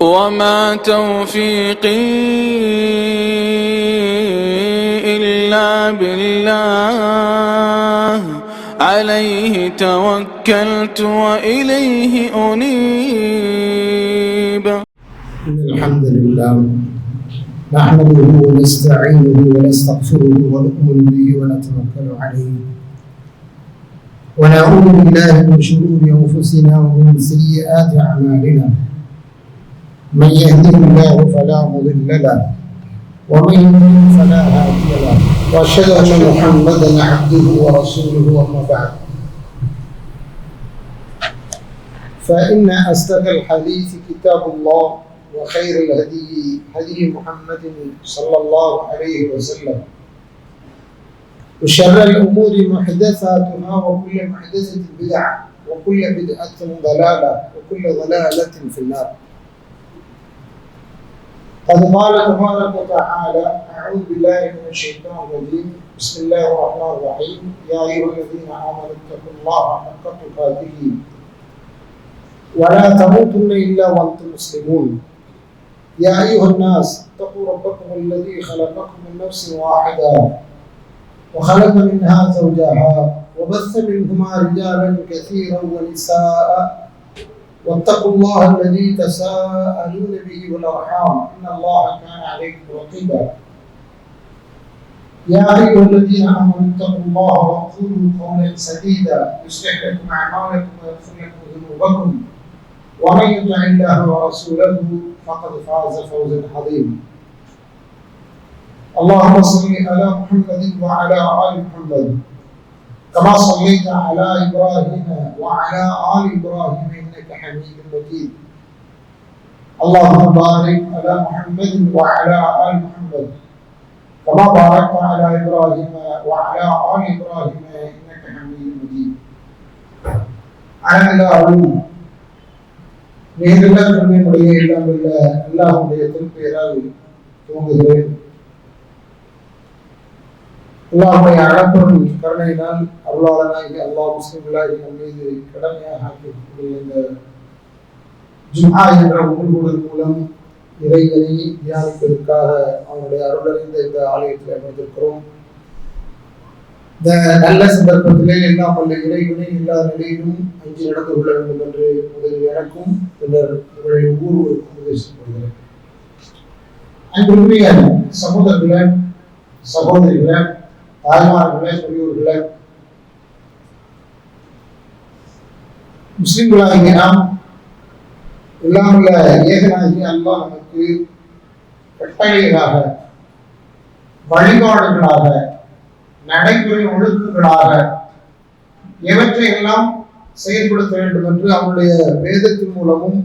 وما توفيقي إلا بالله عليه توكلت وإليه أنيب. إن الحمد لله نحمده ونستعينه ونستغفره ونؤمن به ونتوكل عليه ونعوذ بالله من شرور أنفسنا ومن سيئات أعمالنا. من يهده الله فلا مضل له ومن يضلل فلا هادي له واشهد ان محمدا عبده ورسوله. اما بعد فان اصدق الحديث كتاب الله وخير الهدي هدي محمد صلى الله عليه وسلم وشر الامور محدثاتها وكل محدثه بدعه وكل بدعه ضلاله وكل ضلاله في النار. قد قال تبارك وتعالى: أعوذ بالله من الشيطان الرجيم، بسم الله الرحمن الرحيم، يا أيها الذين آمنوا اتقوا الله حق تقاته ولا تموتن إلا وأنتم مسلمون. يا أيها الناس اتقوا ربكم الذي خلقكم من نفس واحدة وخلق منها زوجها وبث منهما رجالا كثيرا ونساء واتقوا الله الذي تساءلون به والارحام ان الله كان عليكم رقيبا. يا ايها الذين امنوا اتقوا الله وقولوا قولا سديدا يصلح لكم اعمالكم ويغفر لكم ذنوبكم ومن يطع الله ورسوله فقد فاز فوزا عظيما. اللهم صل على محمد وعلى ال محمد كما صليت على ابراهيم وعلى ال ابراهيم انك حميد مجيد. اللهم بارك على محمد وعلى ال محمد كما باركت على ابراهيم وعلى ال ابراهيم انك حميد مجيد. அனைவரும் நேரில் நம்முடைய எல்லாம் உள்ள அல்லாஹ்வுடைய திருப்பெயரால் துவங்குகிறேன். அல்லாஹ்வுடைய அளப்பெரும் கருணையினால் அருளாளனாகி அல்லாஹ் முஸ்லிம்களாகி நம் மீது கடமையாக ஆக்கிய இந்த ஜும்ஆ என்ற உணர்வுகள் மூலம் இறைவனை தியானிப்பதற்காக அவனுடைய அருளறிந்த இந்த ஆலயத்தில் அமர்ந்திருக்கிறோம். இந்த நல்ல சந்தர்ப்பத்திலே எல்லாம் வல்ல இறைவனை எல்லா நிலையிலும் அஞ்சு நடந்து கொள்ள வேண்டும் என்று முதலில் எனக்கும் பின்னர் உங்களுடைய ஒவ்வொருவருக்கும் உபதேசிக்கப்படுகிறேன். அன்புக்குரிய சகோதரர்களே, சகோதரிகளே, தாய்மார்களே, பெரியோர்களே, முஸ்லிம்களாகிய நாம் எல்லாம் உள்ள ஏகனாகி அல்லாஹ் நமக்கு கட்டளைகளாக, வழிபாடுகளாக, நடைமுறை ஒழுங்குகளாக எவற்றை எல்லாம் செயல்படுத்த வேண்டும் என்று அவனுடைய வேதத்தின் மூலமும்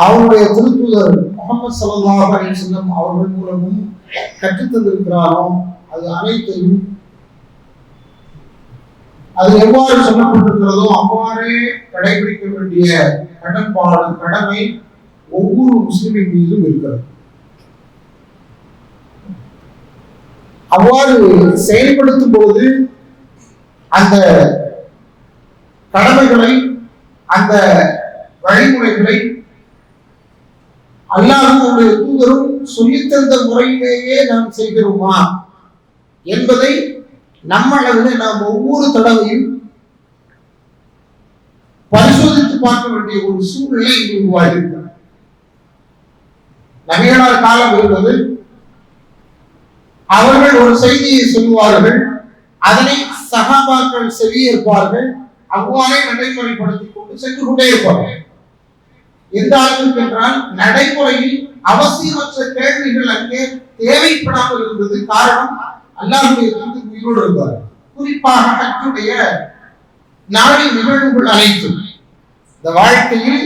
அவனுடைய திருத்தூதர் முஹம்மது ஸல்லல்லாஹு அலைஹி வஸல்லம் அவர்கள் மூலமும் கற்றுத்தந்திருக்கிறானோ அது அனைத்தையும் அது எவ்வாறு சொல்லப்பட்டிருக்கிறதோ அவ்வாறே கடைபிடிக்க வேண்டிய கடப்பாடு, கடமை ஒவ்வொரு முஸ்லிமின் மீதும் இருக்கிறது. அவ்வாறு செயல்படுத்தும் போது அந்த கடமைகளை, அந்த வழிமுறைகளை அல்லாஹ்வுடைய தூதரும் சொல்லித்தந்த முறையிலேயே நாம் செய்கிறோமா என்பதை நம்மளவில் நாம் ஒவ்வொரு தடவையும் பரிசோதித்து பார்க்க வேண்டிய ஒரு சூழ்நிலை இங்கு உருவாகியிருக்கிறது. நபிகளார் காலம் இருந்தது. அவர்கள் ஒரு செய்தியை சொல்லுவார்கள், அதனை சஹாபாக்கள் செவியேற்பார்கள், அவ்வாறே நடைமுறைப்படுத்திக் கொண்டு சென்று கொண்டே இருப்பார்கள். எந்த அளவுக்கு என்றால் நடைமுறையில் அவசியமற்ற கேள்விகள் அங்கே தேவைப்படாமல் இருந்தது. காரணம், அல்லாஹ்வுடைய தூதர் உயிரோடு இருந்தார். குறிப்பாக ஹஜ்ஜுடைய நாளை நிகழ்வுகள் அனைத்தும் இந்த வாழ்க்கையில்,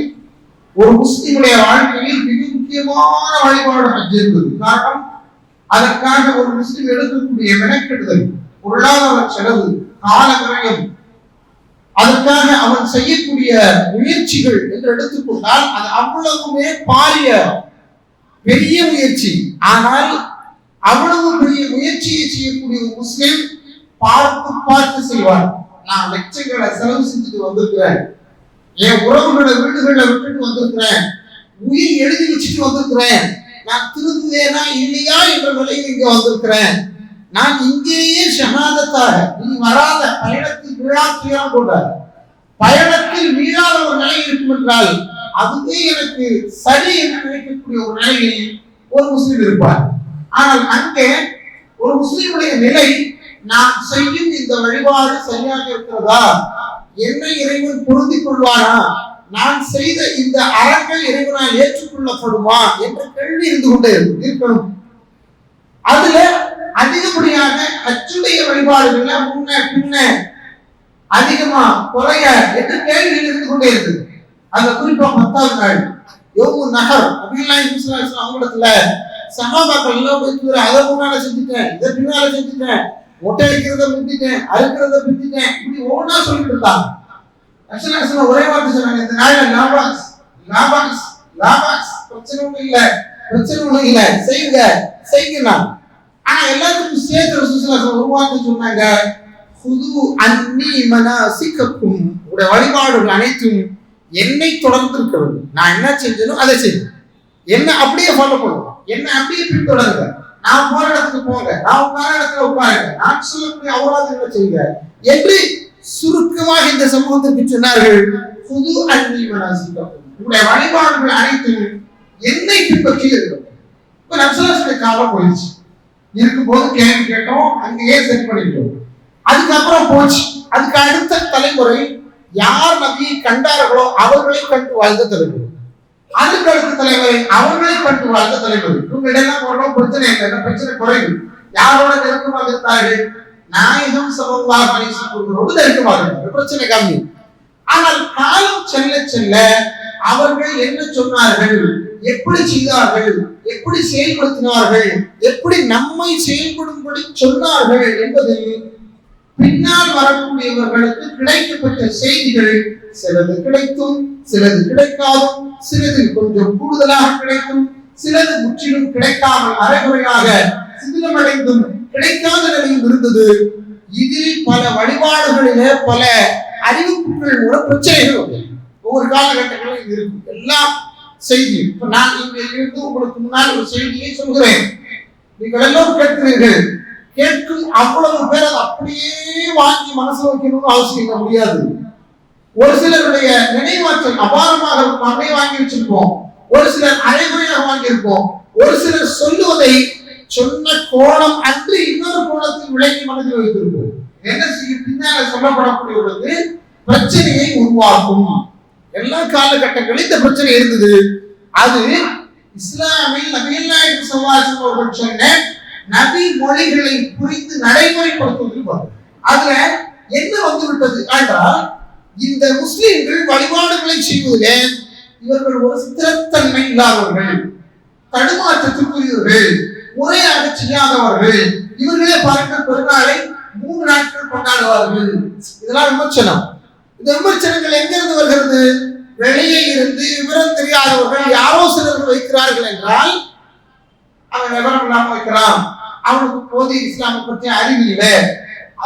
ஒரு முஸ்லிமுடைய வாழ்க்கையில் மிக முக்கியமான வழிபாடு ஹஜ் என்பது. காரணம், அதற்காக ஒரு முஸ்லிம் எடுக்கக்கூடிய மெனக்கெடுதல், பொருளாதார செலவு, கால விரயம், அதற்காக அவன் செய்யக்கூடிய முயற்சிகள் என்று எடுத்துக்கொண்டால் அது அவ்வளவுமே பாரிய பெரிய முயற்சி. ஆனால் அவ்வளவு பெரிய முயற்சியை செய்யக்கூடிய ஒரு முஸ்லிம் பார்த்து பார்த்து செய்வார். நான் லட்சங்களை செலவு செஞ்சுட்டு வந்திருக்கிறேன், என் உறவுகளை வீடுகளை விட்டுட்டு வந்திருக்கிறேன், உயிர் எழுதி வச்சுட்டு வந்திருக்கிறேன், நான் திருந்துவேனா இல்லையா என்ற நிலையில் இங்க வந்திருக்கிறேன், நான் இங்கேயே ஷஹாதத்தாக நீ வராத பயணத்தில் விழாத்தியால் கொண்ட பயணத்தில் வீழாத ஒரு நிலை இருக்கும் என்றால் அதுவே எனக்கு சரி என்று நினைக்கக்கூடிய ஒரு நிலையில் ஒரு முஸ்லீம் இருப்பார். ஆனால் அங்கே ஒரு முஸ்லீமுடைய நிலை, நான் செய்யும் இந்த வழிபாடு சரியாக இருக்கிறதா, என்னை இறைவன் பொருந்திக் கொள்வானா, நான் செய்த இந்த அறங்கள் இறைவனால் ஏற்றுக்கொள்ளப்படுமா என்ற கேள்வி இருந்து கொண்டே இருக்கணும். அதுல அதிகப்படியாக ஹஜ்ஜுடைய வழிபாடுகள்ல முன்ன பின்ன அதிகமா குறைய என்ற கேள்விகள் இருந்து கொண்டே இருக்கு. அந்த குறிப்பா 10வது நாள் யோமு நஹர் அவங்களத்துல சஹாபாக்கள் எல்லாம் போய் அதை முன்னால செஞ்சுட்டேன், இதை பின்னால செஞ்சுட்டேன், மொட்டை அடிக்கிறத முந்திட்டேன், அறுக்கிறத பிடிச்சிட்டேன், இப்படி ஒவ்வொன்றா சொல்லிட்டு இருந்தாங்க. ஒரே வார்த்தை சொன்னாங்க, இந்த நாள்ல லாபாக்ஸ் லாபாக்ஸ் லாபாக்ஸ், பிரச்சனை ஒண்ணும் இல்ல, பிரச்சனை ஒண்ணும் இல்ல, செய்யுங்க செய்யுங்க. ஆனா எல்லாத்துக்கும் சேர்த்து ஒரு வார்த்தை சொன்னாங்க, ஹுது அன்னி மனாசிக்கக்கும், உடைய வழிபாடுகள் அனைத்தும் என்னை தொடர்ந்து இருக்க வேண்டும். நான் என்ன செஞ்சனோ அதை செய்யும், என்ன அப்படியே ஃபாலோ பண்ணுவோம், என்ன அப்படியே பின்தொடருங்க, நான் போற இடத்துக்கு போங்க, நான் உட்கார இடத்துல உட்காருங்க, நான் சொல்லக்கூடிய அவுராதுகளை செய்யுங்க என்று சுருக்கமாக இந்த சமூகத்திற்கு சொன்னார்கள். புது அன்னி மனாசிக்கக்கும், உடைய வழிபாடுகள் அனைத்தும் என்னை பின்பற்றி இருக்கும். இப்ப நக்சலாசுடைய காலம் போயிடுச்சு, இருக்கும்போது கேள்வி கேட்டோம், அங்கேயே சரி பண்ணிட்டோம். அதுக்கப்புறம் போச்சு. அதுக்கு அடுத்த தலைமுறை யார் நபியை கண்டார்களோ அவர்களை கண்டு வாழ்ந்த தலைமுறை, அதுக்கு அடுத்த தலைமுறை அவர்களை கண்டு வாழ்ந்த தலைமுறை. இவங்க இடெல்லாம் போடுறோம், பிரச்சனை இல்லை, பிரச்சனை குறைவு. யாரோட நெருக்கமாக இருந்தார்கள், நாயகம் ஸல்லல்லாஹு அலைஹி வஸல்லம் நெருக்கமாக இருந்தார்கள், பிரச்சனை கம்மி. ஆனால் காலம் செல்ல செல்ல அவர்கள் என்ன சொன்னார்கள், எப்படி செய்தார்கள், எப்படி செயல்படுத்தினார்கள், எப்படி நம்மை செயல்படும்படி சொன்னார்கள் என்பதில் பின்னால் வரக்கூடியவர்களுக்கு கிடைக்கப்பட்ட செய்திகள் சிலது கிடைத்தும் சிலது கிடைக்காதும், சிலது கொஞ்சம் கூடுதலாக கிடைக்கும், சிலது முற்றிலும் கிடைக்காமல் அரைகுறையாக சிதிலமடைந்தும் கிடைக்காத நிலையும் இருந்தது. இதில் பல வழிபாடுகளிலே பல அறிவிப்புகள் மூலம் பிரச்சனைகள் உண்டு. ஒவ்வொரு காலகட்டங்களில் இருக்கும் எல்லா செய்தியும். இப்ப நான் இங்க இருந்து உங்களுக்கு முன்னால் ஒரு செய்தியை சொல்கிறேன், நீங்கள் எல்லோரும் கேட்கிறீர்கள். கேட்கும் அவ்வளவு பேர் அதை அப்படியே வாங்கி மனசுல வைக்கணும்னு அவசியம் முடியாது. ஒரு சிலருடைய நினைவாற்றல் அபாரமாக இருக்கும், அப்படியே வாங்கி வச்சிருப்போம். ஒரு சிலர் அரைகுறையாக வாங்கியிருப்போம். ஒரு சிலர் சொல்லுவதை சொன்ன கோணம் அன்று இன்னொரு கோணத்தில் விளங்கி மனதில் வைத்திருப்போம். என்ன செய்யும், பின்னால சொல்லப்படக்கூடியவர்களுக்கு பிரச்சனையை உருவாக்கும். எல்லா காலகட்டங்களில் இந்த பிரச்சனை இருந்தது. அது இஸ்லாமில் நபிகள் நாயகம் ஸல்லல்லாஹு அலைஹி வஸல்லம் அவர்கள் சொன்ன நபி மொழிகளை புரிந்து நடைமுறைப்படுத்துவதில் அதுல என்ன வந்து விட்டது என்றால், இந்த முஸ்லிம்கள் வழிபாடுகளை செய்வதிலே இவர்கள் ஒரு ஸ்திரத்தன்மை இல்லாதவர்கள், தடுமாற்றத்துக்குரியவர்கள், முறையாக செய்யாதவர்கள். இவர்களே பாருங்கள், பெருநாளை 3 நாட்கள் கொண்டாடுவார்கள். இதெல்லாம் விமர்சனம். இந்த விமர்சனங்கள் எங்கிருந்து வருகிறது, வெளியே இருந்து விவரம் தெரியாதவர்கள் யாரோ சிலர்கள் வைக்கிறார்கள் என்றால், அவன் விவரம் இல்லாம வைக்கிறான், அவனுக்கு போதிய இஸ்லாமை பற்றி அறிவில்லை,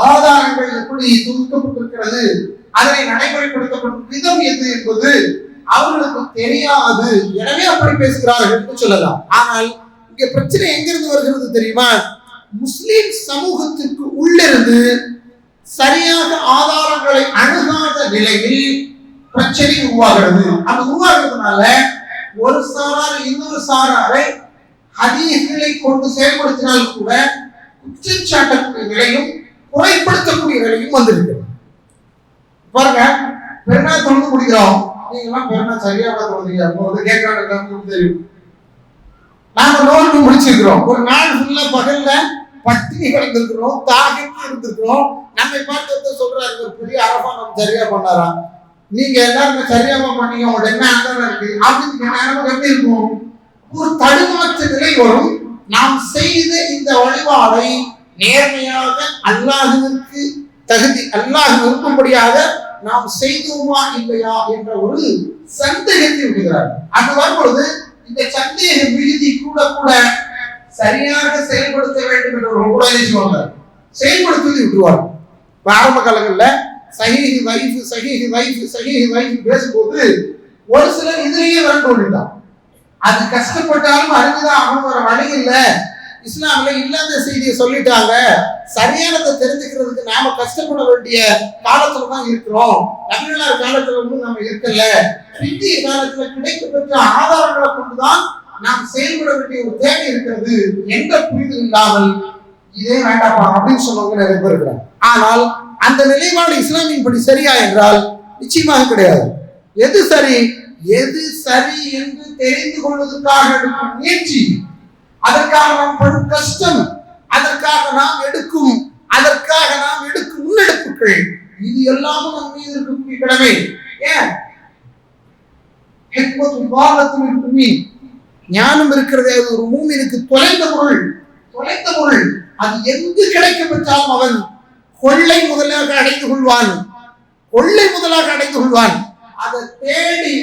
ஆதாரங்கள் எப்படி தொகுக்கப்பட்டிருக்கிறது, அதனை நடைமுறைப்படுத்தப்படும் விதம் எது என்பது அவர்களுக்கு தெரியாது, எனவே அப்படி பேசுகிறார்கள் என்று சொல்லலாம். ஆனால் இங்க பிரச்சனை எங்கிருந்து வருகிறது தெரியுமா, முஸ்லிம் சமூகத்திற்கு உள்ளிருந்து சரியாக ஆதாரங்களை அணுகாத நிலையில் பிரச்சனை உருவாகிறது. அது உருவாகிறதுனால ஒரு சாரார் இன்னொரு சாராரை ஹதீஸ்களை கொண்டு செயல்படுத்தினால் கூட குற்றம் சாட்டக்கூடிய நிலையும் குறைப்படுத்தக்கூடிய நிலையும் வந்திருக்கிறது. பாருங்க, பெருநா தொழுது முடிக்கிறோம், நீங்க எல்லாம் பெருநா சரியாக தொழுதுங்க கேட்கறாங்க தெரியும். நாங்க நோன்பு முடிச்சிருக்கிறோம், ஒரு நாள் ஃபுல்லா பகல்ல பட்டினி கிடந்திருக்கிறோம், தாகிட்டு இருந்திருக்கிறோம். நம்மை பார்த்து சொல்றாரு, ஒரு பெரிய அரபா நம்ம சரியா பண்ணாரா, நீங்க எல்லாருமே சரியாம பண்ணீங்க, உங்களோட என்ன அந்தரம் இருக்கு அப்படின்னு நமக்கு எப்படி இருக்கும், ஒரு தடுமாற்ற நிலை வரும். நாம் செய்த இந்த வழிபாடை நேர்மையாக அல்லாஹ்விற்கு தகுதி, அல்லாஹ் விரும்பும்படியாக நாம் செய்தோமா இல்லையா என்ற ஒரு சந்தேகத்தை விடுகிறார். அது வரும்பொழுது இந்த சந்தேக விடுதி கூட கூட சரியாக செயல்படுத்த வேண்டும் என்ற ஒரு உபதேசம் செயல்படுத்தி விட்டுருவார். ஆரம்ப காலங்களில் சஹீஹ் வைஃப் சஹீஹ் வைஃப் சஹீஹ் வைஃப் பேசும்போது ஒரு சிலர் இதிலேயே வரண்டு கொண்டுட்டான். அது கஷ்டப்பட்டாலும் அறிஞ்சுதான் ஆகணும், வர வழி இல்லை. இஸ்லாம்ல இல்லாத செய்தியை சொல்லிட்டாங்க. சரியானதை தெரிஞ்சுக்கிறதுக்கு நாம கஷ்டப்பட வேண்டிய காலத்துல தான் இருக்கிறோம். தமிழ்நாடு காலத்துல ஒன்றும் நம்ம இருக்கல. இந்திய காலத்துல கிடைக்கப்பெற்ற ஆதாரங்களை கொண்டுதான் நாம் செயல்பட வேண்டிய ஒரு தேவை இருக்கிறது என்ற புரிதல் இல்லாமல் இதே வேண்டாப்பா அப்படின்னு சொன்னவங்க நிறைய பேர் இருக்கிறாங்க. ஆனால் அந்த நிலைப்பாடு இஸ்லாமின் படி சரியா என்றால் நிச்சயமாக கிடையாது. எது சரி என்று தெரிந்து கொள்வதற்காக எடுக்கும் முயற்சி, அதற்காக நாம் படும் கஷ்டம், அதற்காக நாம் எடுக்கும் முன்னெடுப்புகள், இது எல்லாமும் நம் மீது இருக்கக்கூடிய கடமை. ஏன் ஞானம் இருக்கிறதே ஒரு மூமினுக்கு தொலைந்த பொருள். அது எங்கு கிடைக்க பெற்றாலும் அவன் கொள்ளை முதலாக அடைந்து கொள்வான். அதை தேடி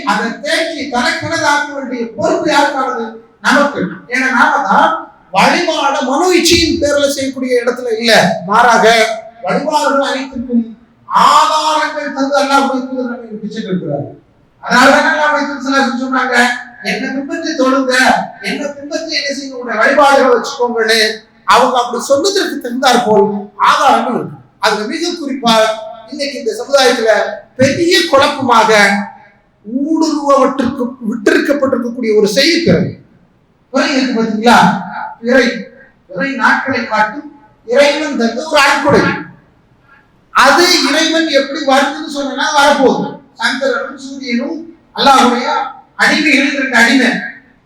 தனக்கெனதாக்க வேண்டிய பொறுப்பு யாருக்கானது? நமக்கு. ஏன்னா நாம தான் வழிபாட மனோ இச்சையின் பேர்ல செய்யக்கூடிய இடத்துல இல்ல, மாறாக வழிபாடுகள் அனைத்துக்கும் ஆதாரங்கள் தந்து அல்லாஹ் பிடிச்சிட்டு இருக்கிறார். அதனாலதான் சொன்னாங்க, என்ன பின்பற்றி தொழுங்க, என்ன பின்பற்றி என்ன செய்ய வழிபாடுகளை வச்சுக்கோங்கன்னு அவங்க அப்படி சொன்னதற்கு தந்தார் போல் ஆதாரங்கள் இருக்கு. அதுல மிக குறிப்பா இன்னைக்கு இந்த சமுதாயத்துல பெரிய குழப்பமாக ஊடுருவவற்றுக்கு விட்டிருக்கப்பட்டிருக்கக்கூடிய ஒரு செய்தி பிறகு இருக்கு பாத்தீங்களா? பிறை நாட்களை காட்டும் இறைவன் தந்த ஒரு அடிப்படை. அது இறைவன் எப்படி வருதுன்னு சொன்னா வரப்போகுது. சந்திரனும் சூரியனும் அல்லாஹ்வுடைய அடிமைகள், 2 அடிமை.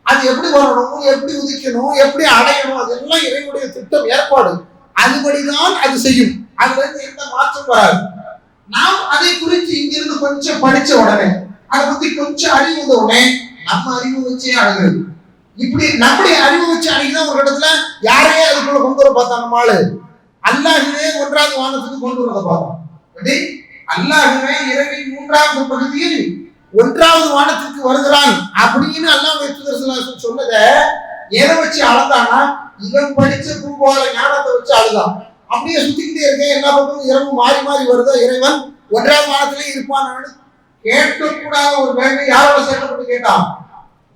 அது எப்படி வரணும், எப்படி உதிக்கணும், எப்படி அடையணும், அதெல்லாம் இறைவனுடைய திட்டம், ஏற்பாடு. அதுபடிதான் அது செய்யும். அதுல இருந்து எந்த மாற்றம் வராது. நாம் அதை குறித்து இங்கிருந்து கொஞ்சம் படிச்ச உடனே, அதை பத்தி கொஞ்சம் அறிவு வந்த உடனே நம்ம அறிவு வச்சே அழகுது. இப்படி நம்முடைய அறிவு வச்சு அன்னைக்குதான் ஒரு இடத்துல யாரையே அதுக்குள்ள கொண்டு வர பார்த்தான். நம்ம ஆளு அல்லாஹ்வே 1வது வானத்துக்கு கொண்டு வரத பார்த்தோம். அல்லாஹ்வே இரவின் 3வது பகுதியில் 1வது வானத்திற்கு வருகிறான் அப்படின்னு அல்லாஹ் சொன்னத எதை வச்சு அழுதானா? இவன் படிச்ச பூபால ஞானத்தை வச்சு அழுதான். அப்படியே சுத்திக்கிட்டே இருக்கேன், எல்லா பக்கமும் இரவு மாறி மாறி வருதா, இறைவன் 1வது வானத்திலே இருப்பான்னு கேட்கக்கூடாத ஒரு வேலை யாரோட சேர்க்கப்பட்டு கேட்டான்?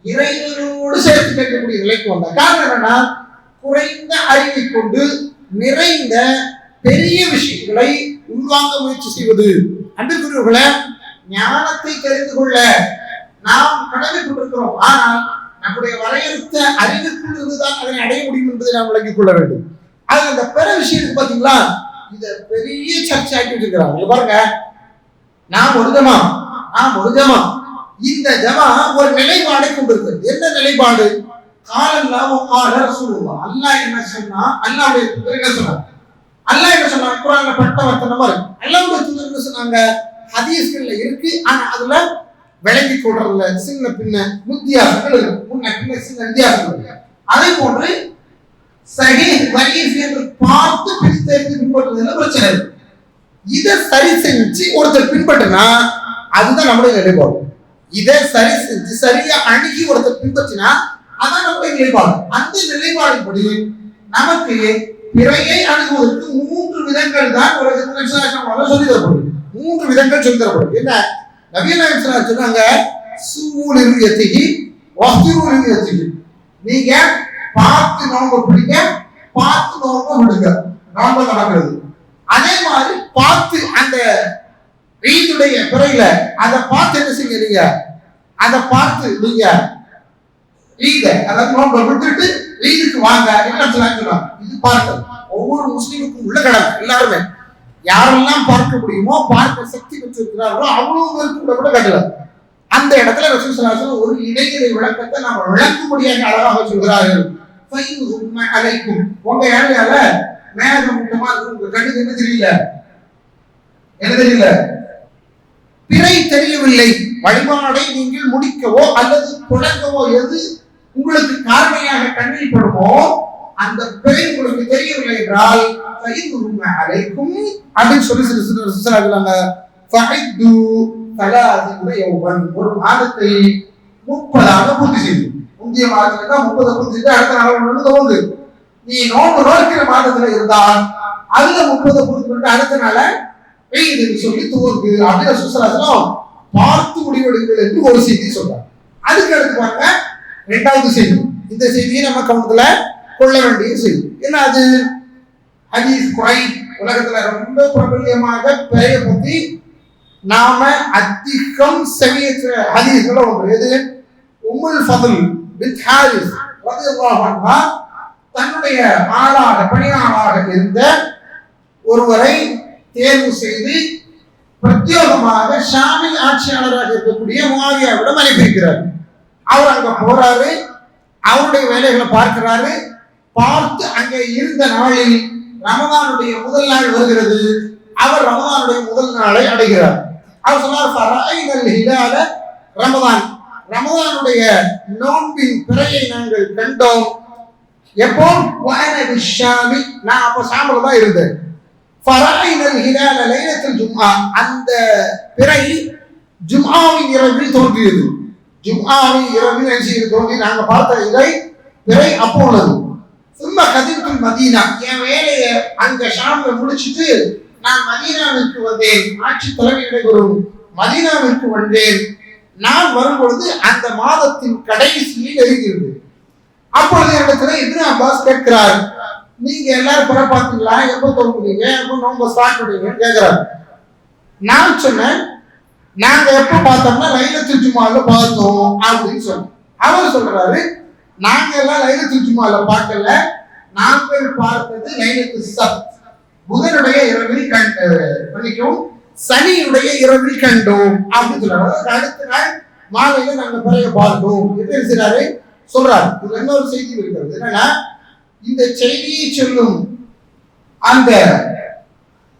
இறைவனோடு சேர்த்து கேட்கக்கூடிய நிலைக்கு வந்த காரணம் என்னன்னா, குறைந்த அறிவை கொண்டு நிறைந்த பெரிய விஷயங்களை உள்வாங்க முயற்சி செய்வது. அன்புக்குரியவர்களே, ஞானத்தை தெரிந்து கொள்ள நாம் கடமைப்பட்டிருக்கிறோம். ஆனால் நம்முடைய வரையறுத்த அறிவுக்குள் இருந்துதான் அதனை அடைய முடியும் என்பதை நாம் விளங்கிக் கொள்ள வேண்டும். அது அந்த பெற விஷயம் பாத்தீங்களா, இத பெரிய சர்ச்சை ஆக்கி வச்சிருக்கிறாங்க. பாருங்க, நாம் ஒரு ஜமா, இந்த ஜமா ஒரு நிலைப்பாடை கொண்டிருக்கிறது. என்ன நிலைப்பாடு? அல்லாஹ் என்ன சொன்னா, அல்லாஹ்வுடைய தூதர் என்ன சொன்னாங்க? அல்லாஹ் என்ன சொன்னாங்க? குர்ஆன்ல பட்ட வசனமா இருக்கு. அல்லாஹ்வுடைய தூதர் என்ன சொன்னாங்க? ஹதீஸ்கள்ல இருக்கு. ஆனா அதுல விளங்கி கொள்றதுல சின்ன பின்ன வித்தியாசங்கள் இருக்கு. முன்ன பின்ன சின்ன வித்தியாசங்கள் இருக்கு. அதே போன்று சஹீஹ் தஈஃப் என்று பார்த்து பிரித்தெடுத்து பின்பற்றுறதுல பிரச்சனை இருக்கு. இதை சரி செஞ்சு ஒருத்தர் பின்பற்றினா அதுதான் நம்முடைய நிலைப்பாடு. இதை சரி செஞ்சு சரியா அணுகி ஒருத்தர் பின்பற்றினா அதான் நம்முடைய நிலைப்பாடு. அந்த நிலைப்பாடுபடி நமக்கு பிறையை அணுகுவதற்கு 3 விதங்கள் தான் உலகத்தில் சொல்லி தரப்படுது. 3 விதங்கள் சொல்லி தரப்படுது. என்ன? நபிகள் நாயகம் ஸல்லல்லாஹு அலைஹி வஸல்லம் சொன்னாங்க, சுமூல் ருயத்திஹி வஃதிரு ருயத்திஹி. நீங்க பார்த்து நோன்பு பிடிங்க, பார்த்து நோன்பு விடுங்க, நோன்பு நடக்கிறது. அதே மாதிரி பார்த்து அந்த ஈதுடைய பிறையில அதை பார்த்து என்ன செய்யுங்க, அதை பார்த்து நீங்க ஈத அதாவது நோன்பை விட்டுட்டு ஈதுக்கு வாங்க என்ன சொல்லுவாங்க. இது பார்க்க ஒவ்வொரு முஸ்லீமுக்கும் உள்ள கடமை. எல்லாருமே யாரெல்லாம் பார்க்க முடியுமோ, பார்க்க சக்தி பெற்றிருக்கிறார்களோ அவ்வளவு பேருக்கு கூட கட்டல. அந்த இடத்துல ரசூல் ஸல்லல்லாஹு அலைஹி வஸல்லம் ஒரு இடைநிலை விளக்கத்தை நம்ம விளக்கும்படியாக அழகாக சொல்கிறார்கள். அலைக்கும் உங்க ஏழையால மேகம் முட்டமா இருக்கு, உங்க கண்ணுக்கு என்ன தெரியல, பிறை தெரியவில்லை, வழிபாடை நீங்கள் முடிக்கவோ அல்லது தொடங்கவோ எது உங்களுக்கு காரணியாக கண்ணில் படுமோ அந்த பிறை உங்களுக்கு தெரியவில்லை என்றால் அலைக்கும் அப்படின்னு சொல்லி சொல்றாங்க. ஒரு மாதத்தை 30 பூர்த்தி செய்யும். முந்தைய மாதத்துல 30 பூர்த்தி செய்து அடுத்த நாள் தோன்று. நீ நோன்பு நோக்கிற மாதத்துல இருந்தால் அதுல 30 பூர்த்தி பண்ணிட்டு அடுத்த நாள வெயின்னு சொல்லி துவங்கு அப்படின்னு சுசலாசனம் பார்த்து முடிவெடுங்கள் என்று ஒரு செய்தி சொல்றாங்க. அதுக்கு அடுத்து பாருங்க, இரண்டாவது செய்தி. இந்த செய்தியை நம்ம கவனத்துல கொள்ள வேண்டிய செய்தி. ஏன்னா அது ஹதீஸ் குறை உலகத்துல ரொம்ப பிரபல்யமாக பெரிய பத்தி நாம அதிகம் செவியற்ற ஹதீஸ்ல ஒன்று. எது? உம்முல் ஃபதுல் பின்த் ஹாரிஸ் ரலியல்லாஹு அன்ஹா தன்னுடைய ஆளாக பணியாளராக இருந்த ஒருவரை தேர்வு செய்து பிரத்யேகமாக ஷாமில் ஆட்சியாளராக இருக்கக்கூடிய முஆவியாவிடம் அனுப்பியிருக்கிறார். அவர் அங்க போறாரு, அவருடைய வேலைகளை பார்க்கிறாரு. பார்த்து அங்கே இருந்த நாளில் ரமதானுடைய முதல் நாள் வருகிறது. அவர் ரமதானுடைய முதல் நாளை அடைகிறார். அவர் சொன்னார், ஃபரஐனல் ஹிலால ரமதான், ரமதானுடைய நோன்பின் பிறையை நாங்கள் கண்டோம். எப்போ? வஅன பிஷாமி, நான் அப்ப ஷாமில் தான் இருந்தேன். ஃபரஐனல் ஹிலால லைலத்துல் ஜும்ஆ, அந்த பிறை ஜும்ஆவின் இரவில் தோன்றியது. ஜும்ஆவின் இரவில் என்ன தோன்றி நாங்க பார்த்த இறை பிறை அப்போ உள்ளது. சும்மா கதிர்த்துல் மதீனா, என் வேலையை அங்க ஷாம்ல முடிச்சுட்டு நான் மதீனாவிற்கு வந்தேன். ஆட்சி தலைமை நடைபெறும் மதீனாவிற்கு வந்தேன். நான் வரும்பொழுது அந்த மாதத்தின் கடைசியில் இருக்கிறது. அப்பொழுது இடத்துல இப்னு அப்பாஸ் கேட்கிறார், நீங்க எல்லாரும் பிற பார்த்தீங்களா? எப்போ தோங்குறீங்க? எப்போ நோம்ப ஸ்டார்ட் பண்ணுவீங்கன்னு கேட்கிறாரு. நான் சொன்னேன், நாங்க எப்ப பார்த்தோம்னா லைலத்துல் ஜும்ஆல பார்த்தோம் அப்படின்னு சொன்னோம். அவர் சொல்றாரு, நாங்க எல்லாம் லைலத்துல் ஜும்ஆல பார்க்கல, நாங்கள் பார்த்தது லைலத்துல் சப்த், புதனுடைய இரவில் கண்டோம், சனியுடைய இரவில் கண்டோம் அப்படின்னு சொல்றாரு. அடுத்த நாள் மாலையில நாங்க பிறைய பார்த்தோம் என்று சொல்றாரு. இது இன்னொரு செய்தி இருக்கிறது. என்னன்னா, இந்த செய்தியை சொல்லும் அந்த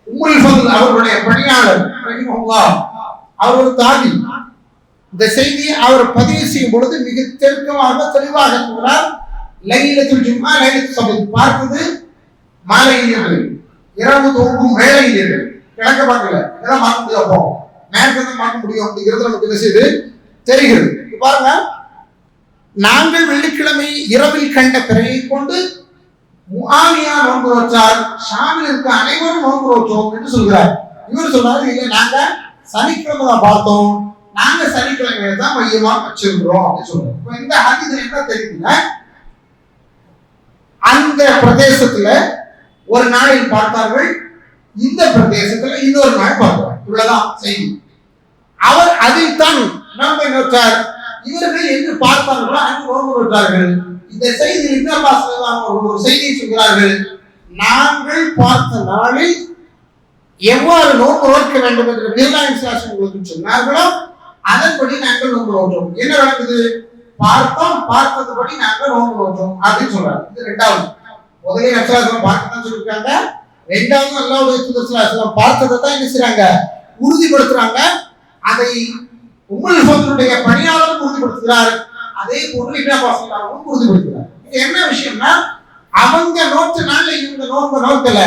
உம்முல் ஃபதுல் அவருடைய பணியாளர் ரஹிமஹுல்லாஹ், அவர் ஒரு தாபி. இந்த செய்தியை அவர் பதிவு செய்யும் பொழுது மிக தெளிவாக சொல்கிறார். லைலத்துல் ஜும்ஆ லைலத்துல் சப்த் பார்த்தது மாலையில், இரவு தோன்றும் வேளையில், கிழக்க பார்க்கல, இதெல்லாம் பார்க்க முடியும். அப்போ மேற்கு தான் பார்க்க முடியும் அப்படிங்கிறது நமக்கு என்ன செய்து தெரிகிறது. பாருங்க, நாங்கள் வெள்ளிக்கிழமை இரவில் கண்ட பிறையை கொண்டு முஆவியா நோன்பு வச்சார், ஷாமில் இருக்க அனைவரும் நோன்பு வச்சோம் என்று சொல்கிறார். இவர் சொல்றாரு, இல்லை நாங்க சனிக்கிழமை தான் பார்த்தோம், நாங்க சனிக்கிழமையை தான் மையமா வச்சிருக்கிறோம் அப்படின்னு சொல்றோம். இப்ப இந்த ஹதீஸ்ல என்ன தெரியுதுன்னா, அந்த பிரதேசத்துல ஒரு நாளில் பார்த்தார்கள், இந்த பிரதேசத்துல இன்னொரு நாள் பார்த்தார். இவ்வளவுதான் செய்தி. அவர் அதைத்தான் நோன்பை நோற்றார். இவர்கள் என்று பார்த்தார்களோ அங்கு நோன்பு நோற்றார்கள். இந்த செய்தியில் இப்னு அப்பாஸ் ஒரு செய்தியை சொல்கிறார்கள், நாங்கள் பார்த்த நாளில் எவ்வாறு நோன்பு நோக்க வேண்டும் என்று நிர்ணயம் சாசனம் உங்களுக்கு சொன்னார்களோ அதன்படி நாங்கள் நோன்பு நோற்றோம். என்ன நடக்குது? பார்த்தோம், பார்த்ததுபடி நாங்கள் நோன்பு நோற்றோம் அப்படின்னு சொல்றாங்க. இது ரெண்டாவது. முதலே நபிசுல்லாஹு பார்க்கத்தான் சொல்லியிருக்காங்க. ரெண்டாவது அல்லாஹ்வுடைய தூதர் ஸல்லல்லாஹு பார்த்ததை தான் என்ன செய்றாங்க? உறுதிப்படுத்துறாங்க. அதை உம்முல் ஃபதுலுடைய பணியாளரும் உறுதிப்படுத்துகிறார். அதே போன்று இப்னு அப்பாஸ் உறுதிப்படுத்துகிறார். இது என்ன விஷயம்னா, அவங்க நோட்ட நாள்ல இவங்க நோன்பை நோக்கல,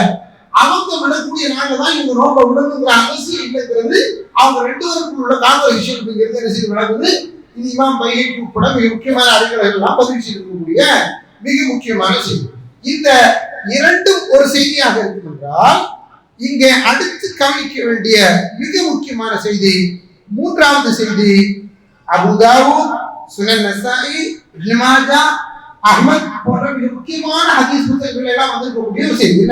அவங்க விடக்கூடிய நாள்ல தான் இவங்க நோன்பை விடணுங்கிற அவசியம் இல்லைங்கிறது அவங்க ரெண்டு பேருக்கும் உள்ள கான்வர்சேஷன் என்ன செய்து நடக்குது. இது இமாம் பைஹகி உட்பட மிக முக்கியமான அறிஞர்கள் எல்லாம் பதிவு செய்திருக்கக்கூடிய மிக முக்கியமான செய்தி. இந்த இரண்டும் ஒரு செய்தியாக இருக்கும் என்றால், இங்கே அடுத்து கவனிக்க வேண்டிய மிக முக்கியமான செய்தி மூன்றாவது செய்தி. அபூ தாவூத், சுனன் நசாயி, இப்னு மாஜா, அஹ்மத் போன்ற மிக முக்கியமான ஹதீஸ் புத்தகங்கள் எல்லாம் வந்திருக்கக்கூடிய ஒரு செய்தி.